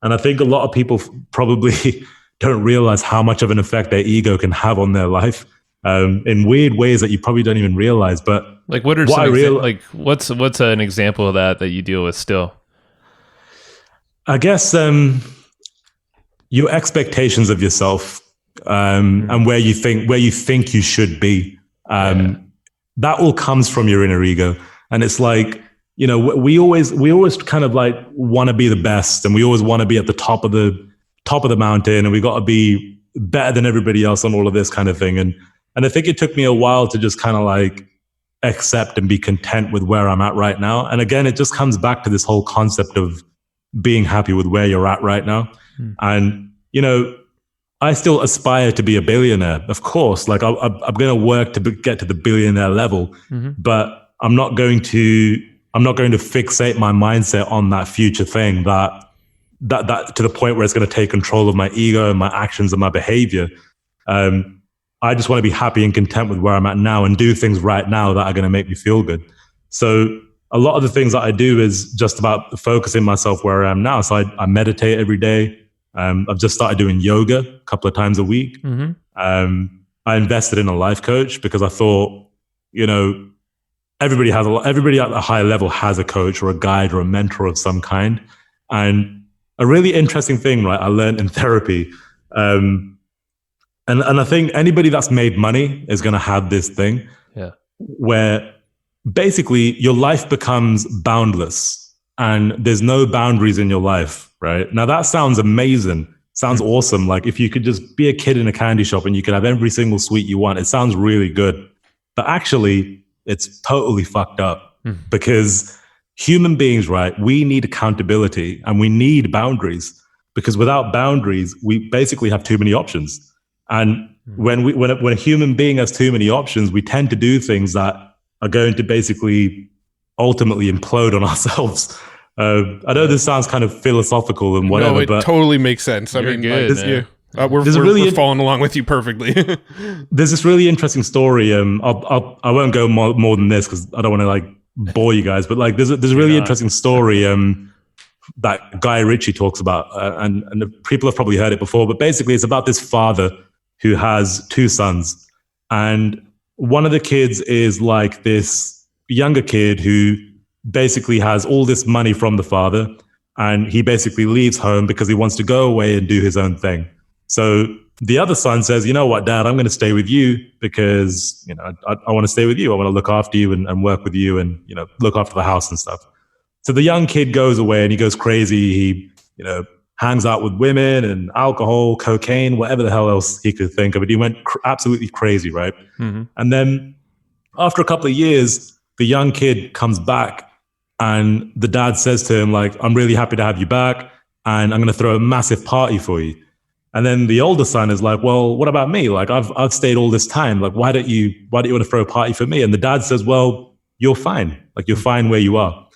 And I think a lot of people probably don't realize how much of an effect their ego can have on their life in weird ways that you probably don't even realize. But like, what are what's an example of that you deal with still? I guess your expectations of yourself and where you think you should be. That all comes from your inner ego. And it's like, you know, we always kind of like want to be the best, and we always want to be at the top of the mountain, and we got to be better than everybody else on all of this kind of thing. And I think it took me a while to just kind of like accept and be content with where I'm at right now. And again, it just comes back to this whole concept of being happy with where you're at right now. And, you know, I still aspire to be a billionaire, of course. Like I'm going to work to get to the billionaire level, but I'm not going to fixate my mindset on that future thing that to the point where it's going to take control of my ego and my actions and my behavior. I just want to be happy and content with where I'm at now and do things right now that are going to make me feel good. So a lot of the things that I do is just about focusing myself where I am now. So I meditate every day. I've just started doing yoga a couple of times a week. I invested in a life coach because I thought, you know, everybody at a high level has a coach or a guide or a mentor of some kind. And a really interesting thing, right, I learned in therapy, and I think anybody that's made money is going to have this thing where basically your life becomes boundless and there's no boundaries in your life, right? Now that sounds amazing. Sounds awesome. Like if you could just be a kid in a candy shop and you could have every single sweet you want, it sounds really good. But actually, it's totally fucked up because human beings, right, we need accountability and we need boundaries, because without boundaries, we basically have too many options. And when a human being has too many options, we tend to do things that are going to basically ultimately implode on ourselves. I know this sounds kind of philosophical and whatever, no, it but totally makes sense. I mean, good, we're following along with you perfectly. There's this really interesting story. I won't go more than this because I don't want to like bore you guys. But like, there's a really interesting story that Guy Ritchie talks about, and people have probably heard it before. But basically, it's about this father who has two sons, and one of the kids is like this younger kid who basically has all this money from the father, and he basically leaves home because he wants to go away and do his own thing. So the other son says, you know what, Dad, I'm going to stay with you because, you know, I want to stay with you. I want to look after you and work with you and, you know, look after the house and stuff. So the young kid goes away and he goes crazy. He, you know, hangs out with women and alcohol, cocaine, whatever the hell else he could think of. It. He went absolutely crazy, right? And then after a couple of years, the young kid comes back and the dad says to him, like, I'm really happy to have you back and I'm going to throw a massive party for you. And then the older son is like, well, what about me? Like, I've stayed all this time. Like, why don't you want to throw a party for me? And the dad says, well, you're fine. Like, you're fine where you are.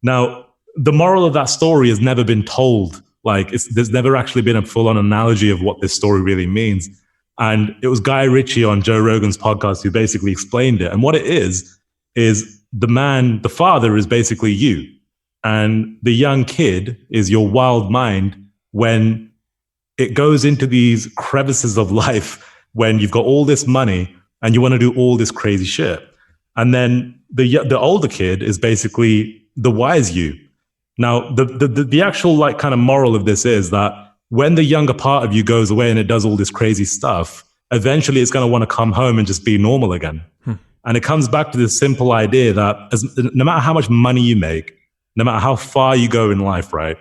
Now, the moral of that story has never been told. Like, there's never actually been a full-on analogy of what this story really means. And it was Guy Ritchie on Joe Rogan's podcast who basically explained it. And what it is the father is basically you. And the young kid is your wild mind when it goes into these crevices of life when you've got all this money and you want to do all this crazy shit. And then the older kid is basically the wise you. Now, the actual like kind of moral of this is that when the younger part of you goes away and it does all this crazy stuff, eventually it's going to want to come home and just be normal again. And it comes back to this simple idea that no matter how much money you make, no matter how far you go in life, right,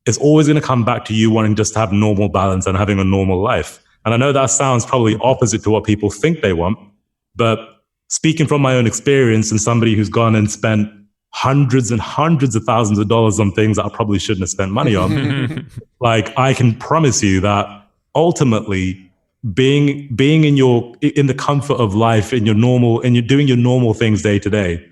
it's always going to come back to you wanting just to have normal balance and having a normal life. And I know that sounds probably opposite to what people think they want, but speaking from my own experience and somebody who's gone and spent hundreds and hundreds of thousands of dollars on things that I probably shouldn't have spent money on, like I can promise you that ultimately being in the comfort of life in your normal, and you're doing your normal things day to day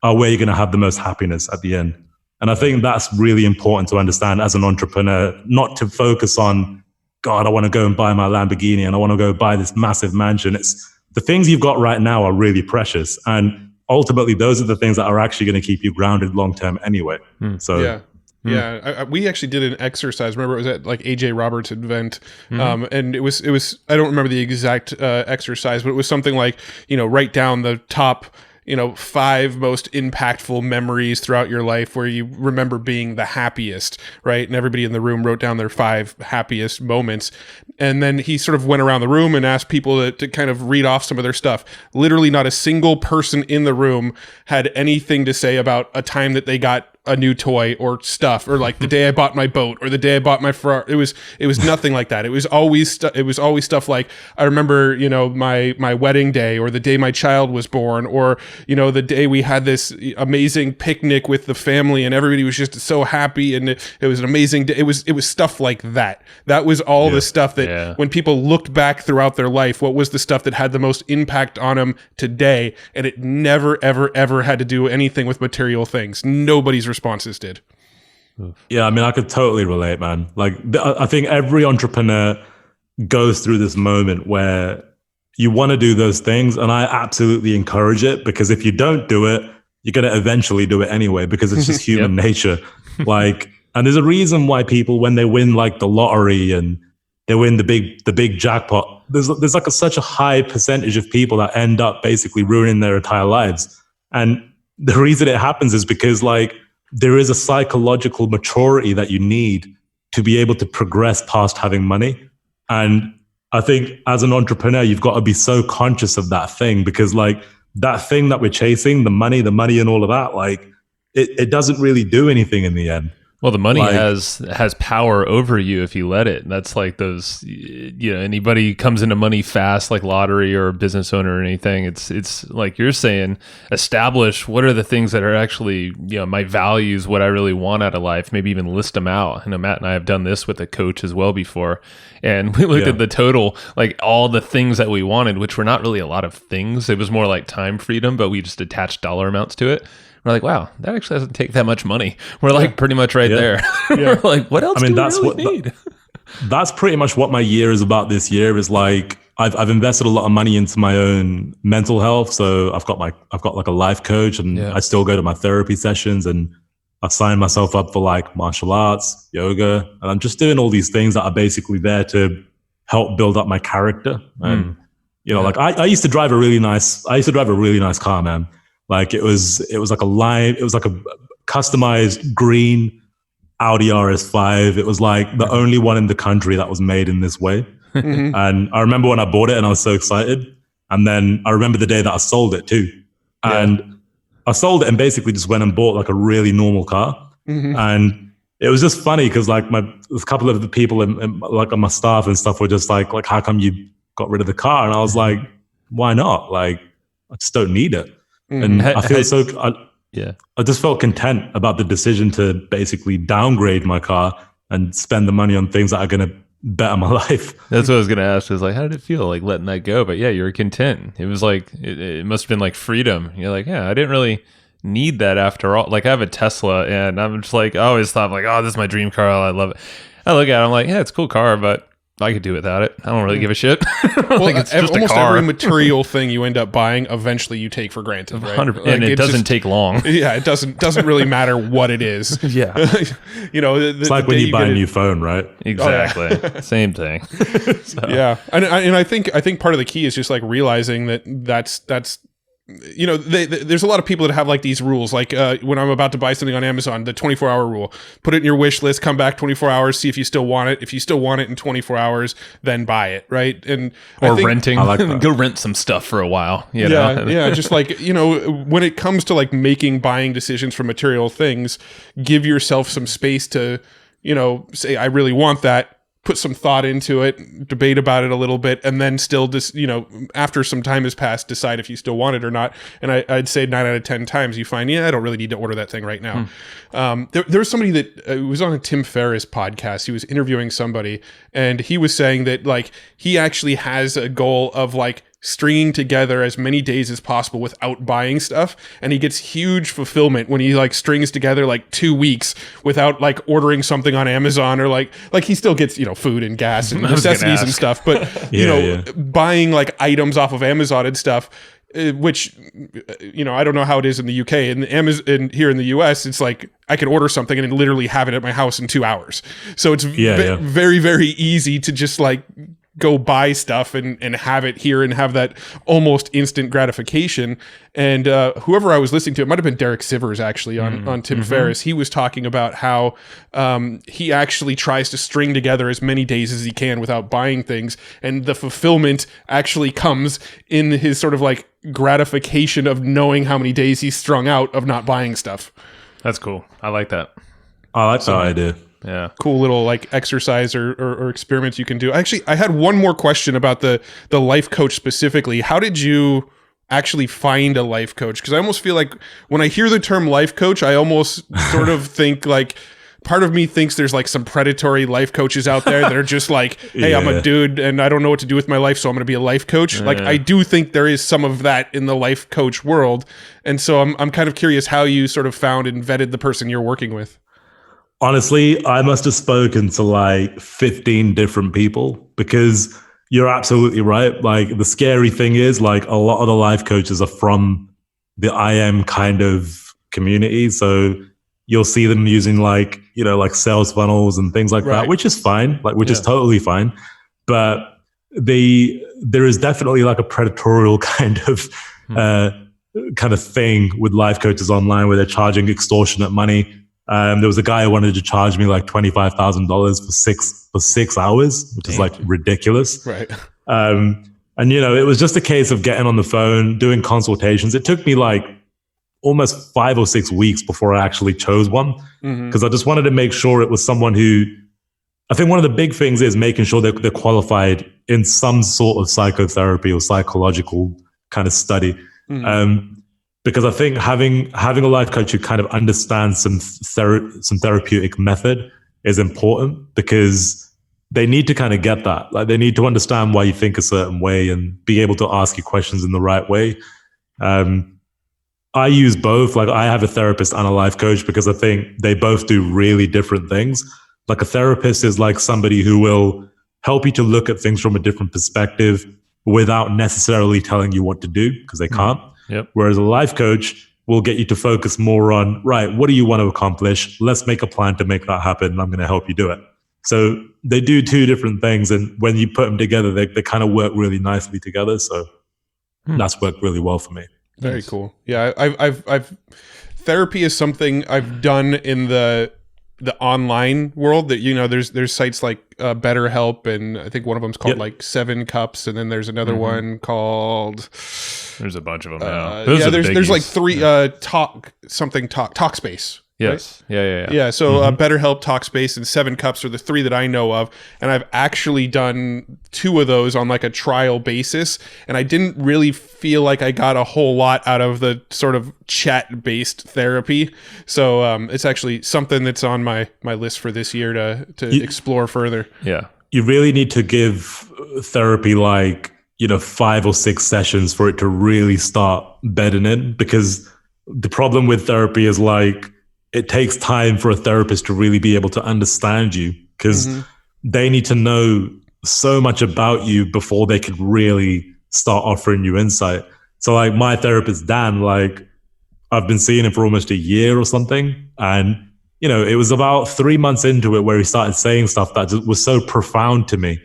are where you're going to have the most happiness at the end. And I think that's really important to understand as an entrepreneur, not to focus on, God, I want to go and buy my Lamborghini and I want to go buy this massive mansion. It's the things you've got right now are really precious. And ultimately, those are the things that are actually going to keep you grounded long term anyway. So Yeah, we actually did an exercise. Remember, it was at like AJ Roberts' event, and it was. I don't remember the exact exercise, but it was something like, write down the top 5 most impactful memories throughout your life where you remember being the happiest, right? And everybody in the room wrote down their 5 happiest moments. And then he sort of went around the room and asked people to kind of read off some of their stuff. Literally not a single person in the room had anything to say about a time that they got a new toy or stuff, or like the day I bought my boat or the day I bought my Ferrari. It was nothing like that. It was always stuff like, I remember, my wedding day, or the day my child was born, or, the day we had this amazing picnic with the family and everybody was just so happy and it was an amazing day. It was stuff like that. That was all the stuff that when people looked back throughout their life, what was the stuff that had the most impact on them today? And it never, ever, ever had to do anything with material things. Nobody's responses did. Yeah, I mean, I could totally relate, man. Like, I think every entrepreneur goes through this moment where you want to do those things, and I absolutely encourage it, because if you don't do it, you're going to eventually do it anyway, because it's just human nature. Like, and there's a reason why people, when they win like the lottery and they win the big jackpot, there's like such a high percentage of people that end up basically ruining their entire lives. And the reason it happens is because like there is a psychological maturity that you need to be able to progress past having money. And I think as an entrepreneur, you've got to be so conscious of that thing, because like that thing that we're chasing, the money and all of that, like it doesn't really do anything in the end. Well, the money has power over you if you let it. That's like those, anybody comes into money fast, like lottery or a business owner or anything. It's like you're saying, establish what are the things that are actually, my values, what I really want out of life. Maybe even list them out. I know Matt and I have done this with a coach as well before. And we looked at the total, like all the things that we wanted, which were not really a lot of things. It was more like time freedom, but we just attached dollar amounts to it. We're like, wow, that actually doesn't take that much money. We're like pretty much right there. We're like, what else do we really need? That's pretty much what my year is about this year, is like I've invested a lot of money into my own mental health. So I've got like a life coach, and I still go to my therapy sessions, and I've signed myself up for like martial arts, yoga, and I'm just doing all these things that are basically there to help build up my character. And like I used to drive a really nice car, man. Like it was like a customized green Audi RS5. It was like the only one in the country that was made in this way. And I remember when I bought it and I was so excited. And then I remember the day that I sold it too. And I sold it and basically just went and bought like a really normal car. And it was just funny because like a couple of the people in like on my staff and stuff were just like, how come you got rid of the car? And I was like, why not? Like, I just don't need it. And I feel I just felt content about the decision to basically downgrade my car and spend the money on things that are going to better my life. That's what I was going to ask. Is like, how did it feel like letting that go? But yeah, you were content. It was like, it must have been like freedom. You're like, yeah, I didn't really need that after all. Like I have a Tesla and I'm just like, I always thought like, oh, this is my dream car. I love it. I look at it, I'm like, yeah, it's a cool car, but I could do without it. I don't really give a shit. Well, it's just almost every material thing you end up buying, eventually you take for granted, right? And it doesn't take long. Yeah, it doesn't really matter what it is. Yeah. It's like when you buy a new phone, right? Exactly. Oh, yeah. Same thing. Yeah. And I think part of the key is just like realizing that's there's a lot of people that have like these rules, like when I'm about to buy something on Amazon, the 24-hour rule, put it in your wish list, come back 24 hours, see if you still want it. If you still want it in 24 hours, then buy it. Right. Or renting, go rent some stuff for a while. You know? Yeah. Just like, when it comes to like making buying decisions for material things, give yourself some space to, say, I really want that. Put some thought into it, debate about it a little bit, and then still just, after some time has passed, decide if you still want it or not. And I'd say 9 out of 10 times you find, I don't really need to order that thing right now. There was somebody that was on a Tim Ferriss podcast. He was interviewing somebody, and he was saying that like he actually has a goal of like stringing together as many days as possible without buying stuff, and he gets huge fulfillment when he like strings together like 2 weeks without like ordering something on Amazon, or like he still gets food and gas and necessities and stuff, but buying like items off of Amazon and stuff, which, I don't know how it is in the UK. And Amazon here in the US, it's like I could order something and literally have it at my house in 2 hours. So it's very, very easy to just like go buy stuff and have it here and have that almost instant gratification. And whoever I was listening to, it might have been Derek Sivers actually on Tim Ferriss. He was talking about how he actually tries to string together as many days as he can without buying things. And the fulfillment actually comes in his sort of like gratification of knowing how many days he's strung out of not buying stuff. That's cool. I like that. I like that idea. Yeah. Cool little like exercise or experiments you can do. Actually, I had one more question about the life coach specifically. How did you actually find a life coach? Because I almost feel like when I hear the term life coach, I almost sort of think like part of me thinks there's like some predatory life coaches out there that are just like, hey, I'm a dude and I don't know what to do with my life, so I'm going to be a life coach. Like I do think there is some of that in the life coach world. And so I'm kind of curious how you sort of found and vetted the person you're working with. Honestly, I must have spoken to like 15 different people, because you're absolutely right. Like the scary thing is like a lot of the life coaches are from the IM kind of community. So you'll see them using like, like sales funnels and things like that, which is fine, which is totally fine. But there is definitely like a predatorial kind of thing with life coaches online where they're charging extortionate money. There was a guy who wanted to charge me like $25,000 for 6 hours, which is like ridiculous. Right. And it was just a case of getting on the phone, doing consultations. It took me like almost 5 or 6 weeks before I actually chose one, because I just wanted to make sure it was someone who, I think one of the big things is making sure that they're qualified in some sort of psychotherapy or psychological kind of study. Because I think having a life coach who kind of understands some therapeutic method is important, because they need to kind of get that. Like they need to understand why you think a certain way and be able to ask you questions in the right way. I use both. Like I have a therapist and a life coach because I think they both do really different things. Like a therapist is like somebody who will help you to look at things from a different perspective without necessarily telling you what to do, because they can't. Yep. Whereas a life coach will get you to focus more on, right, what do you want to accomplish? Let's make a plan to make that happen, and I'm going to help you do it. So they do two different things, and when you put them together, they kind of work really nicely together. So that's worked really well for me. Very cool. Yeah, I've therapy is something I've done in the online world. That there's sites like BetterHelp, and I think one of them's called like 7 Cups, and then there's another one called. There's a bunch of them now. There's like 3 Talkspace. Yes. Right? Yeah. So BetterHelp, Talkspace, and 7 Cups are the 3 that I know of, and I've actually done 2 of those on like a trial basis, and I didn't really feel like I got a whole lot out of the sort of chat-based therapy. So it's actually something that's on my list for this year to explore further. Yeah. You really need to give therapy like 5 or 6 sessions for it to really start bedding in, because the problem with therapy is like it takes time for a therapist to really be able to understand you, because they need to know so much about you before they could really start offering you insight. So like my therapist, Dan, like I've been seeing him for almost a year or something. And, it was about 3 months into it where he started saying stuff that just was so profound to me.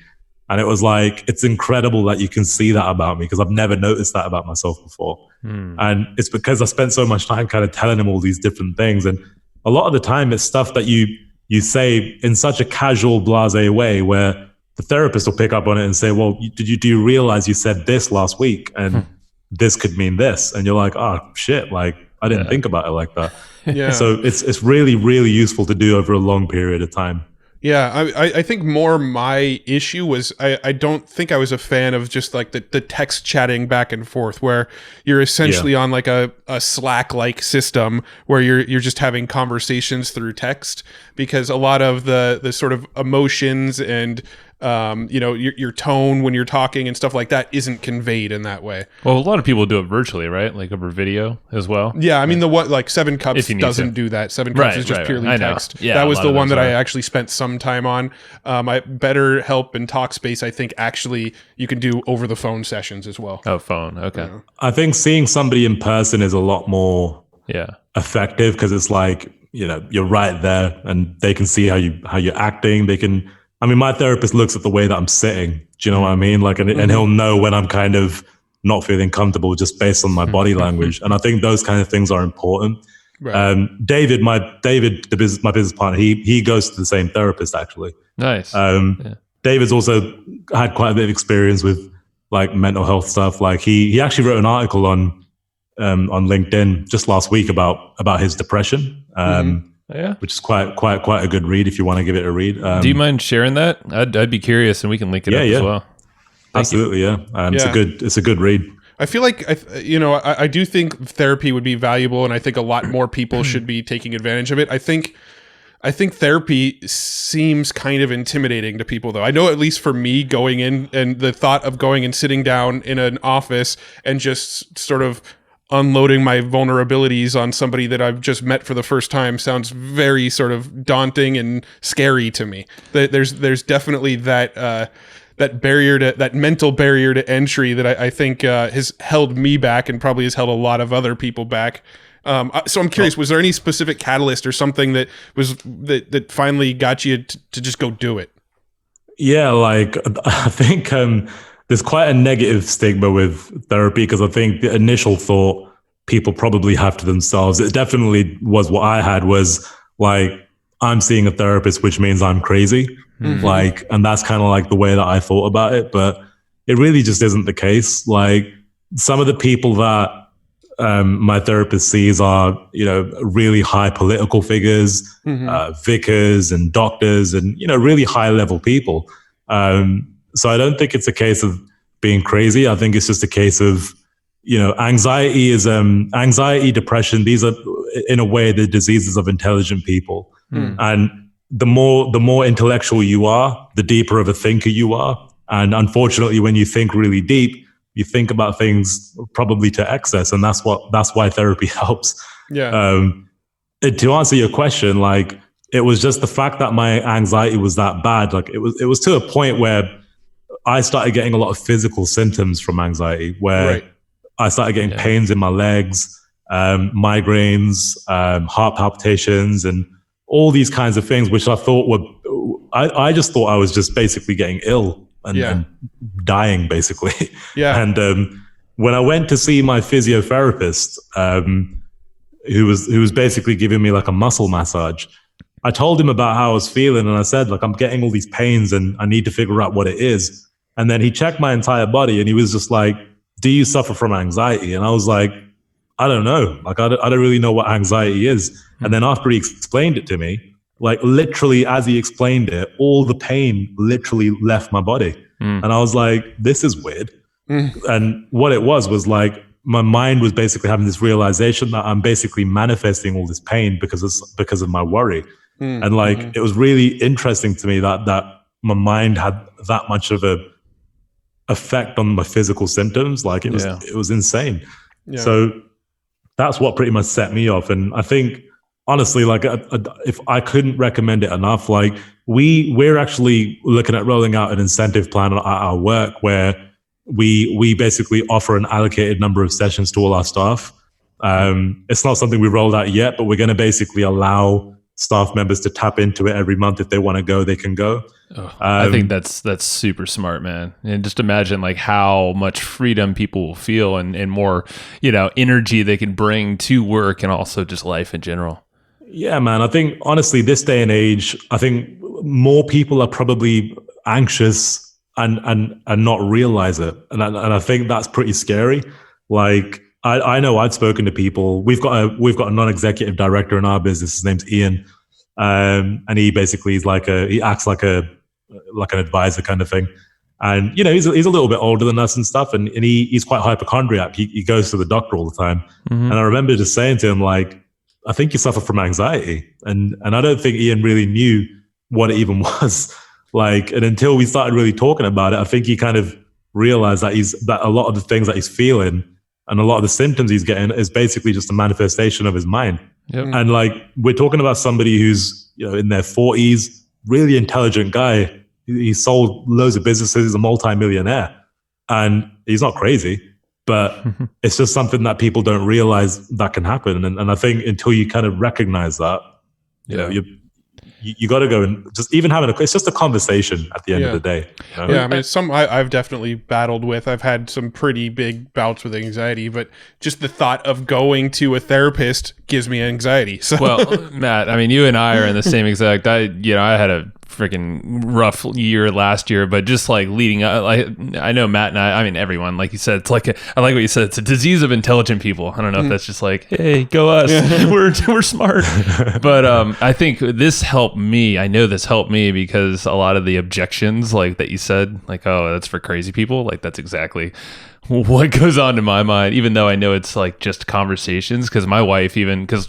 And it was like, it's incredible that you can see that about me, because I've never noticed that about myself before. And it's because I spent so much time kind of telling him all these different things. And a lot of the time it's stuff that you say in such a casual, blasé way where the therapist will pick up on it and say, well, do you realize you said this last week and this could mean this? And you're like, oh shit, like I didn't think about it like that. Yeah. So it's really, really useful to do over a long period of time. Yeah, I think more my issue was I don't think I was a fan of just like the text chatting back and forth, where you're essentially on like a Slack-like system where you're just having conversations through text, because a lot of the sort of emotions and your tone when you're talking and stuff like that isn't conveyed in that way. Well, a lot of people do it virtually, right? Like over video as well. Yeah, I mean Seven Cups doesn't do that. Seven Cups is just purely text. Yeah, that was the one that I actually spent some time on. BetterHelp and Talkspace, I think actually you can do over the phone sessions as well. Oh, phone. Okay. Yeah. I think seeing somebody in person is a lot more effective because it's like, you're right there and they can see how you're acting. My therapist looks at the way that I'm sitting. Do you know what I mean? Like, and he'll know when I'm kind of not feeling comfortable just based on my body language. And I think those kind of things are important. Right. David, my business partner, he goes to the same therapist actually. Nice. David's also had quite a bit of experience with like mental health stuff. Like he actually wrote an article on LinkedIn just last week about his depression. Which is quite a good read if you want to give it a read. Do you mind sharing that? I'd be curious, and we can link it up as well. Absolutely, yeah. It's a good read. I feel like I do think therapy would be valuable, and I think a lot more people should be taking advantage of it. I think therapy seems kind of intimidating to people, though. I know, at least for me, going in and the thought of going and sitting down in an office and just sort of unloading my vulnerabilities on somebody that I've just met for the first time sounds very sort of daunting and scary to me. There's definitely that mental barrier to entry that I think has held me back and probably has held a lot of other people back. So I'm curious, was there any specific catalyst or something that finally got you to just go do it? Yeah, like I think there's quite a negative stigma with therapy because I think the initial thought people probably have to themselves, it definitely was what I had, was like, I'm seeing a therapist, which means I'm crazy. Mm-hmm. Like, and that's kind of like the way that I thought about it, but it really just isn't the case. Like some of the people that my therapist sees are, really high political figures, vicars and doctors and, really high level people. So I don't think it's a case of being crazy. I think it's just a case of, anxiety, depression. These are, in a way, the diseases of intelligent people. And the more intellectual you are, the deeper of a thinker you are. And unfortunately, when you think really deep, you think about things probably to excess, and that's why therapy helps. Yeah. To answer your question, like it was just the fact that my anxiety was that bad. Like it was to a point where I started getting a lot of physical symptoms from anxiety, where I started getting pains in my legs, migraines, heart palpitations, and all these kinds of things, which I thought I just thought I was just basically getting ill and dying, basically. Yeah. And when I went to see my physiotherapist, who was basically giving me like a muscle massage, I told him about how I was feeling, and I said, like, I'm getting all these pains and I need to figure out what it is. And then he checked my entire body and he was just like, do you suffer from anxiety? And I was like, I don't know. Like, I don't really know what anxiety is. And then after he explained it to me, like literally as he explained it, all the pain literally left my body. And I was like, this is weird. And what it was like, my mind was basically having this realization that I'm basically manifesting all this pain because of my worry. And like, it was really interesting to me that my mind had that much of a effect on my physical symptoms. Like it was insane. Yeah. So that's what pretty much set me off. And I think, honestly, like if I couldn't recommend it enough, like we're actually looking at rolling out an incentive plan at our work where we basically offer an allocated number of sessions to all our staff. It's not something we rolled out yet, but we're going to basically allow staff members to tap into it every month. If they want to go, they can go. I think that's super smart, man. And just imagine like how much freedom people will feel and more, energy they can bring to work and also just life in general. Yeah, man. I think honestly, this day and age, I think more people are probably anxious and not realize it. And I think that's pretty scary. Like I know I've spoken to people. We've got a non-executive director in our business. His name's Ian. And he basically is he acts like an advisor kind of thing. And, he's a little bit older than us and stuff. And he's quite hypochondriac. He goes to the doctor all the time. And I remember just saying to him, like, I think you suffer from anxiety. And I don't think Ian really knew what it even was. Like, and until we started really talking about it, I think he kind of realized that that a lot of the things that he's feeling and a lot of the symptoms he's getting is basically just a manifestation of his mind. Yep. And like, we're talking about somebody who's, you know, in their 40s, really intelligent guy. He sold loads of businesses, he's a multi-millionaire, and he's not crazy, but it's just something that people don't realize that can happen. And I think until you kind of recognize that, you know, you got to go and just even having it's just a conversation at the end of the day. You know? Yeah, I mean, it's I've definitely battled with. I've had some pretty big bouts with anxiety, but just the thought of going to a therapist gives me anxiety. So. Well, Matt, I mean, you and I are in the same exact. I had a freaking rough year last year, but just like leading up, like I know Matt and I mean everyone, like you said, it's like I like what you said, it's a disease of intelligent people. I don't know if that's just like, hey, go us, we're smart, but I think this helped me. I know this helped me because a lot of the objections, like that you said, like, oh, that's for crazy people, like that's exactly what goes on in my mind, even though I know it's like just conversations. Because my wife, because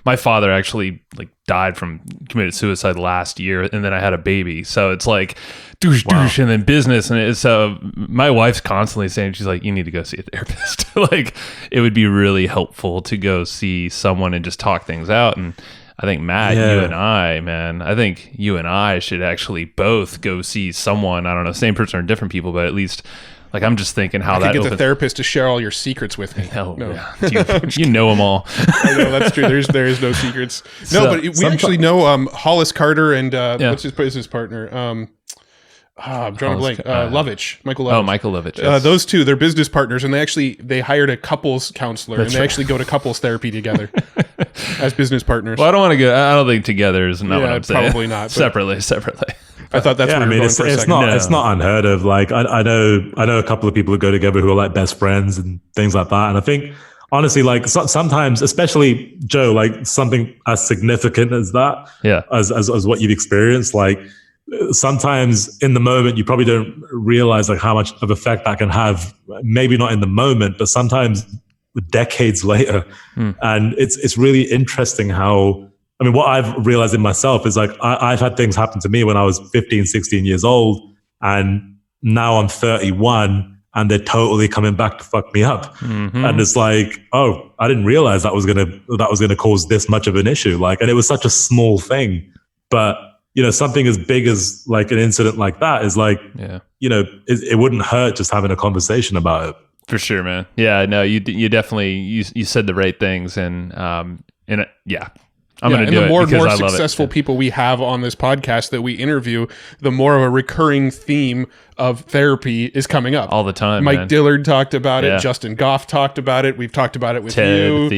my father actually like committed suicide last year, and then I had a baby. So it's like douche, and then business. And so my wife's constantly saying, she's like, you need to go see a therapist. Like it would be really helpful to go see someone and just talk things out. And I think Matt, you and I, man, I think you and I should actually both go see someone. I don't know, same person or different people, but at least like I'm just thinking how I could get the therapist to share all your secrets with me. No. Yeah. You know them all. I know, that's true. There is no secrets. No, but we actually know Hollis Carter and what's his business partner? I'm drawing a blank. Lovitch, Michael Lovitch. Oh, Michael Lovitch. Yes. Those two, they're business partners, and they hired a couples counselor, and they actually go to couples therapy together as business partners. Well, I don't think together is not what I'm saying. Probably not. Separately. I thought that's what you were going for a second. It's not unheard of. Like I know a couple of people who go together who are like best friends and things like that. And I think honestly, like sometimes, especially Joe, like something as significant as that, as what you've experienced, like sometimes in the moment you probably don't realize like how much of effect that can have. Maybe not in the moment, but sometimes decades later. And it's really interesting how. I mean, what I've realized in myself is like, I've had things happen to me when I was 15, 16 years old, and now I'm 31 and they're totally coming back to fuck me up. And it's like, oh, I didn't realize that was going to cause this much of an issue. Like, and it was such a small thing, but you know, something as big as like an incident like that is like, you know, it wouldn't hurt just having a conversation about it. For sure, man. Yeah, no, you definitely, you said the right things and yeah. I'm going to do it. And the more and more successful people we have on this podcast that we interview, the more of a recurring theme of therapy is coming up all the time. Mike Dillard talked about it. Justin Goff talked about it. We've talked about it with Theo.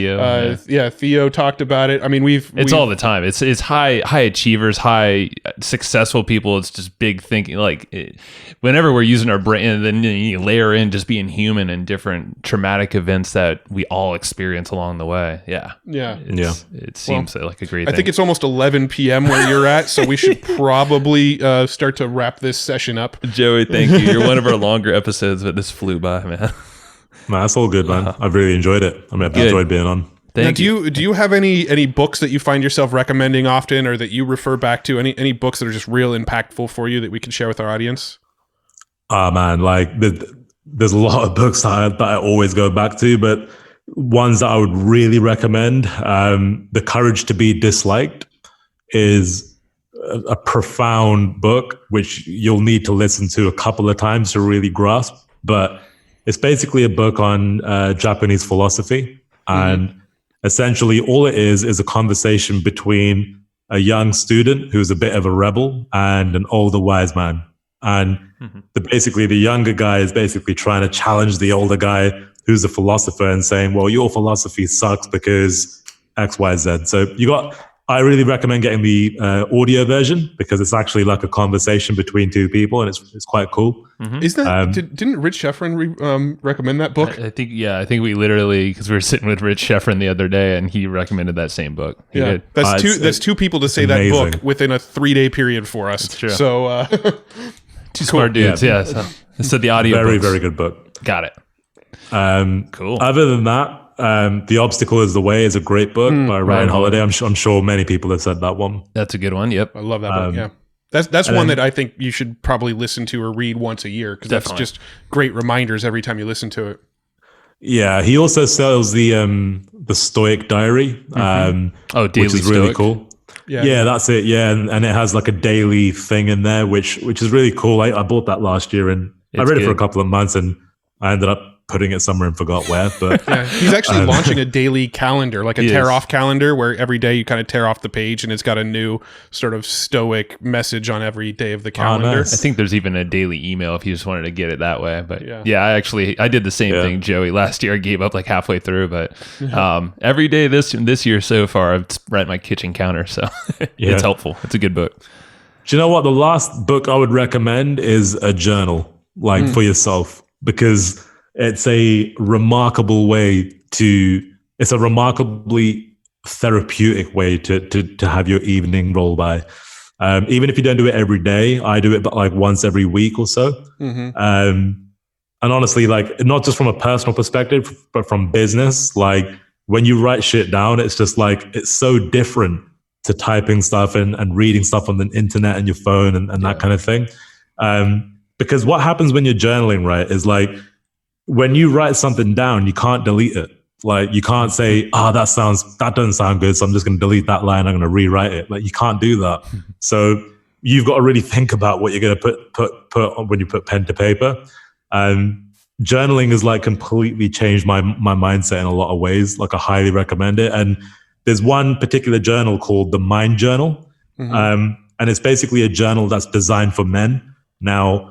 Theo talked about it. I mean, it's all the time. It's high achievers, high successful people. It's just big thinking. Like whenever we're using our brain, and then you layer in just being human and different traumatic events that we all experience along the way. It seems like a great thing. I think it's almost 11 p.m. where you're at, so we should probably start to wrap this session up. Joey, thank you. You're one of our longer episodes, but this flew by, man. No, that's all good, man. I've really enjoyed it. I mean, I've enjoyed being on. Do you have any books that you find yourself recommending often, or that you refer back to? Any books that are just real impactful for you that we can share with our audience? Man, like there's a lot of books that I always go back to, but ones that I would really recommend, The Courage to Be Disliked is a profound book, which you'll need to listen to a couple of times to really grasp. But it's basically a book on Japanese philosophy. And essentially all it is a conversation between a young student who's a bit of a rebel and an older wise man. And basically the younger guy is basically trying to challenge the older guy who's a philosopher and saying, well, your philosophy sucks because X, Y, Z. So I really recommend getting the audio version because it's actually like a conversation between two people, and it's quite cool. Is that didn't Rich Sheffrin recommend that book? I think we literally, because we were sitting with Rich Sheffrin the other day, and he recommended that same book. That's two people to say amazing. That book within a 3-day period for us. That's true. So two smart dudes. So the audio, very very good book. Got it. Cool. Other than that, The Obstacle is the Way is a great book by Ryan Holiday. I'm sure many people have said that one. That's a good one. Yep. I love that book. Yeah. That's one that I think you should probably listen to or read once a year, because that's just great reminders every time you listen to it. Yeah, he also sells the Stoic Diary, Daily which is really Stoic. cool. Yeah, that's it. Yeah, and it has like a daily thing in there, which is really cool. I bought that last year, and I read it for a couple of months, and I ended up putting it somewhere and forgot where. But yeah, he's actually launching a daily calendar, like a tear-off calendar, where every day you kind of tear off the page, and it's got a new sort of stoic message on every day of the calendar. Nice. I think there's even a daily email if you just wanted to get it that way. But I did the same thing, Joey. Last year I gave up like halfway through, but every day this year so far I've read my kitchen counter, so it's helpful. It's a good book. Do you know what? The last book I would recommend is a journal, like for yourself, because it's a remarkably therapeutic way to have your evening roll by. Even if you don't do it every day, I do it but like once every week or so. And honestly, like not just from a personal perspective, but from business, like when you write shit down, it's just like, it's so different to typing stuff and reading stuff on the internet and your phone and that kind of thing. Because what happens when you're journaling, right, is like, when you write something down, you can't delete it. Like you can't say, that doesn't sound good, so I'm just going to delete that line. I'm going to rewrite it. Like you can't do that. So you've got to really think about what you're going to put when you put pen to paper. Journaling has like completely changed my mindset in a lot of ways. Like I highly recommend it. And there's one particular journal called the Mind Journal. And it's basically a journal that's designed for men. Now,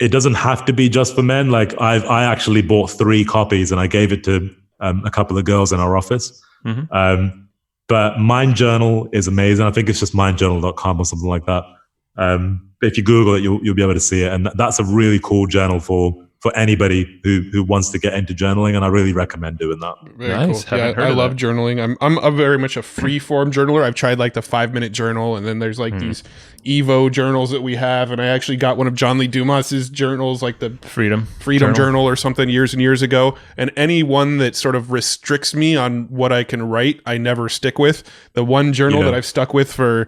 it doesn't have to be just for men. Like I actually bought 3 copies and I gave it to a couple of girls in our office. But Mind Journal is amazing. I think it's just mindjournal.com or something like that. If you Google it, you'll be able to see it. And that's a really cool journal for anybody who wants to get into journaling, and I really recommend doing that. Very nice. Cool. Yeah, I love journaling. I'm a very much a free form journaler. I've tried like the 5-minute journal, and then there's like these Evo journals that we have, and I actually got one of John Lee Dumas's journals, like the Freedom Journal or something years and years ago. And any one that sort of restricts me on what I can write, I never stick with. The one journal that I've stuck with for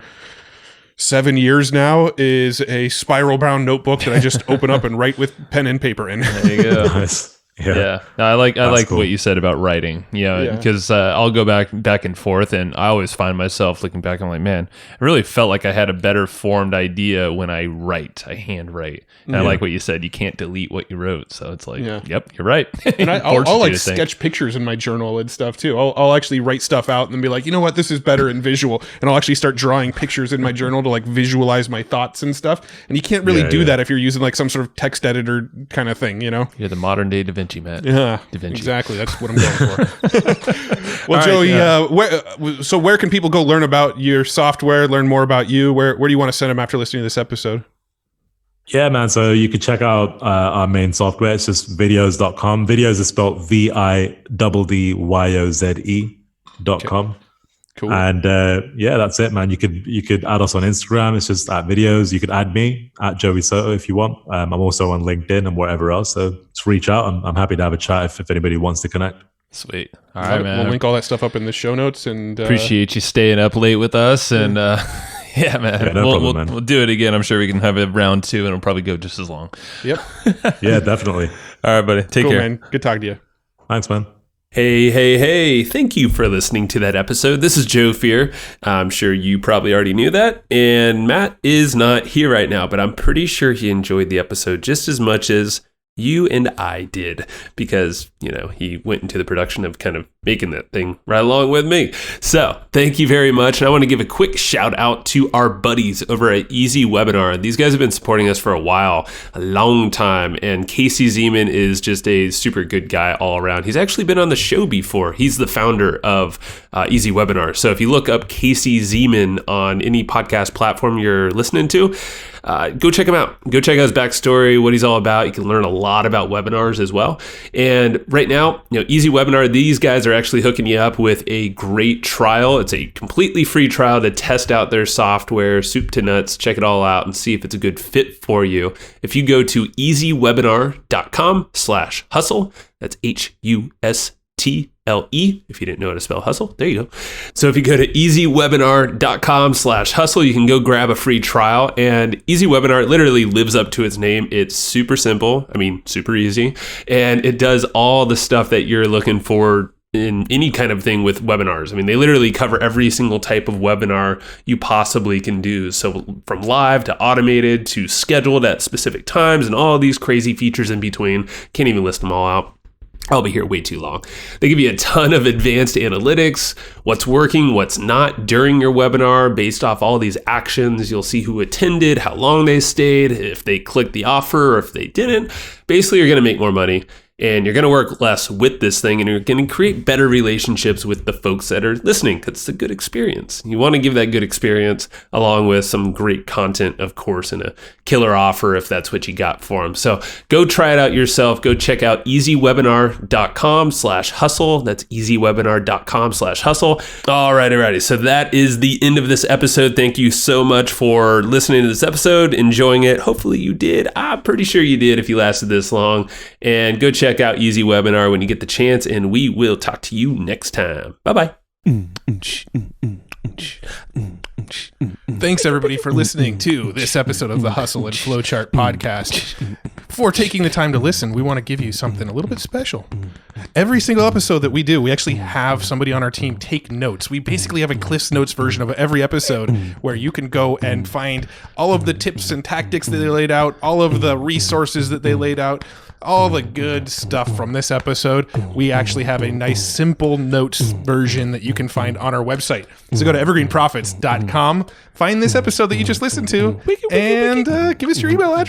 7 years now is a spiral bound notebook that I just open up and write with pen and paper in. There you go. Nice. Yeah. No, I like cool. What you said about writing. Because I'll go back and forth, and I always find myself looking back. I'm like, man, I really felt like I had a better formed idea when I hand write. And I like what you said. You can't delete what you wrote, so it's like, yep, you're right. And I'll like sketch pictures in my journal and stuff too. I'll actually write stuff out and then be like, you know what, this is better in visual, and I'll actually start drawing pictures in my journal to like visualize my thoughts and stuff. And you can't really do that if you're using like some sort of text editor kind of thing, you know? You're the modern day Da Vinci, Matt. Yeah, exactly. That's what I'm going for. Well, Joey, where can people go learn about your software, learn more about you? Where do you want to send them after listening to this episode? Yeah, man. So you could check out our main software. It's just videos.com. Videos is spelled VIDDYOZE.com. Cool. And that's it, man. You could add us on Instagram. It's just at videos. You could add me at Joey Xoto if you want. I'm also on LinkedIn and wherever else. So just reach out. I'm happy to have a chat if anybody wants to connect. Sweet. All right, man. We'll link all that stuff up in the show notes. And appreciate you staying up late with us. And yeah, man. Yeah, no problem, man. We'll do it again. I'm sure we can have a round 2, and it'll probably go just as long. Yep. Yeah, definitely. All right, buddy. Take care. Man. Good talking to you. Thanks, man. Hey. Thank you for listening to that episode. This is Joe Fear. I'm sure you probably already knew that. And Matt is not here right now, but I'm pretty sure he enjoyed the episode just as much as you and I did, because, he went into the production of kind of making that thing right along with me. So thank you very much. And I want to give a quick shout out to our buddies over at Easy Webinar. These guys have been supporting us for a long time. And Casey Zeman is just a super good guy all around. He's actually been on the show before. He's the founder of Easy Webinar. So if you look up Casey Zeman on any podcast platform you're listening to, go check him out. Go check out his backstory, what he's all about. You can learn a lot about webinars as well. And right now, Easy Webinar, these guys are actually hooking you up with a great trial. It's a completely free trial to test out their software, soup to nuts, check it all out and see if it's a good fit for you. If you go to easywebinar.com/hustle, that's HUSTLE, if you didn't know how to spell hustle. There you go. So if you go to easywebinar.com/hustle, you can go grab a free trial. And Easy Webinar literally lives up to its name. It's super simple. I mean, super easy. And it does all the stuff that you're looking for in any kind of thing with webinars. I mean, they literally cover every single type of webinar you possibly can do. So from live to automated to scheduled at specific times and all these crazy features in between. Can't even list them all out. I'll be here way too long. They give you a ton of advanced analytics, what's working, what's not during your webinar based off all these actions. You'll see who attended, how long they stayed, if they clicked the offer or if they didn't. Basically, you're going to make more money. And you're going to work less with this thing, and you're going to create better relationships with the folks that are listening because it's a good experience. You want to give that good experience along with some great content, of course, and a killer offer if that's what you got for them. So go try it out yourself. Go check out easywebinar.com/hustle. That's easywebinar.com/hustle. Alrighty. So that is the end of this episode. Thank you so much for listening to this episode, enjoying it. Hopefully you did. I'm pretty sure you did if you lasted this long. And go check out Easy Webinar when you get the chance, and we will talk to you next time. Bye-bye. Thanks, everybody, for listening to this episode of the Hustle and Flowchart podcast. Before taking the time to listen, we want to give you something a little bit special. Every single episode that we do, we actually have somebody on our team take notes. We basically have a Cliff's Notes version of every episode where you can go and find all of the tips and tactics that they laid out, all of the resources that they laid out, all the good stuff from this episode. We actually have a nice simple notes version that you can find on our website. So go to evergreenprofits.com, find this episode that you just listened to, and give us your email address.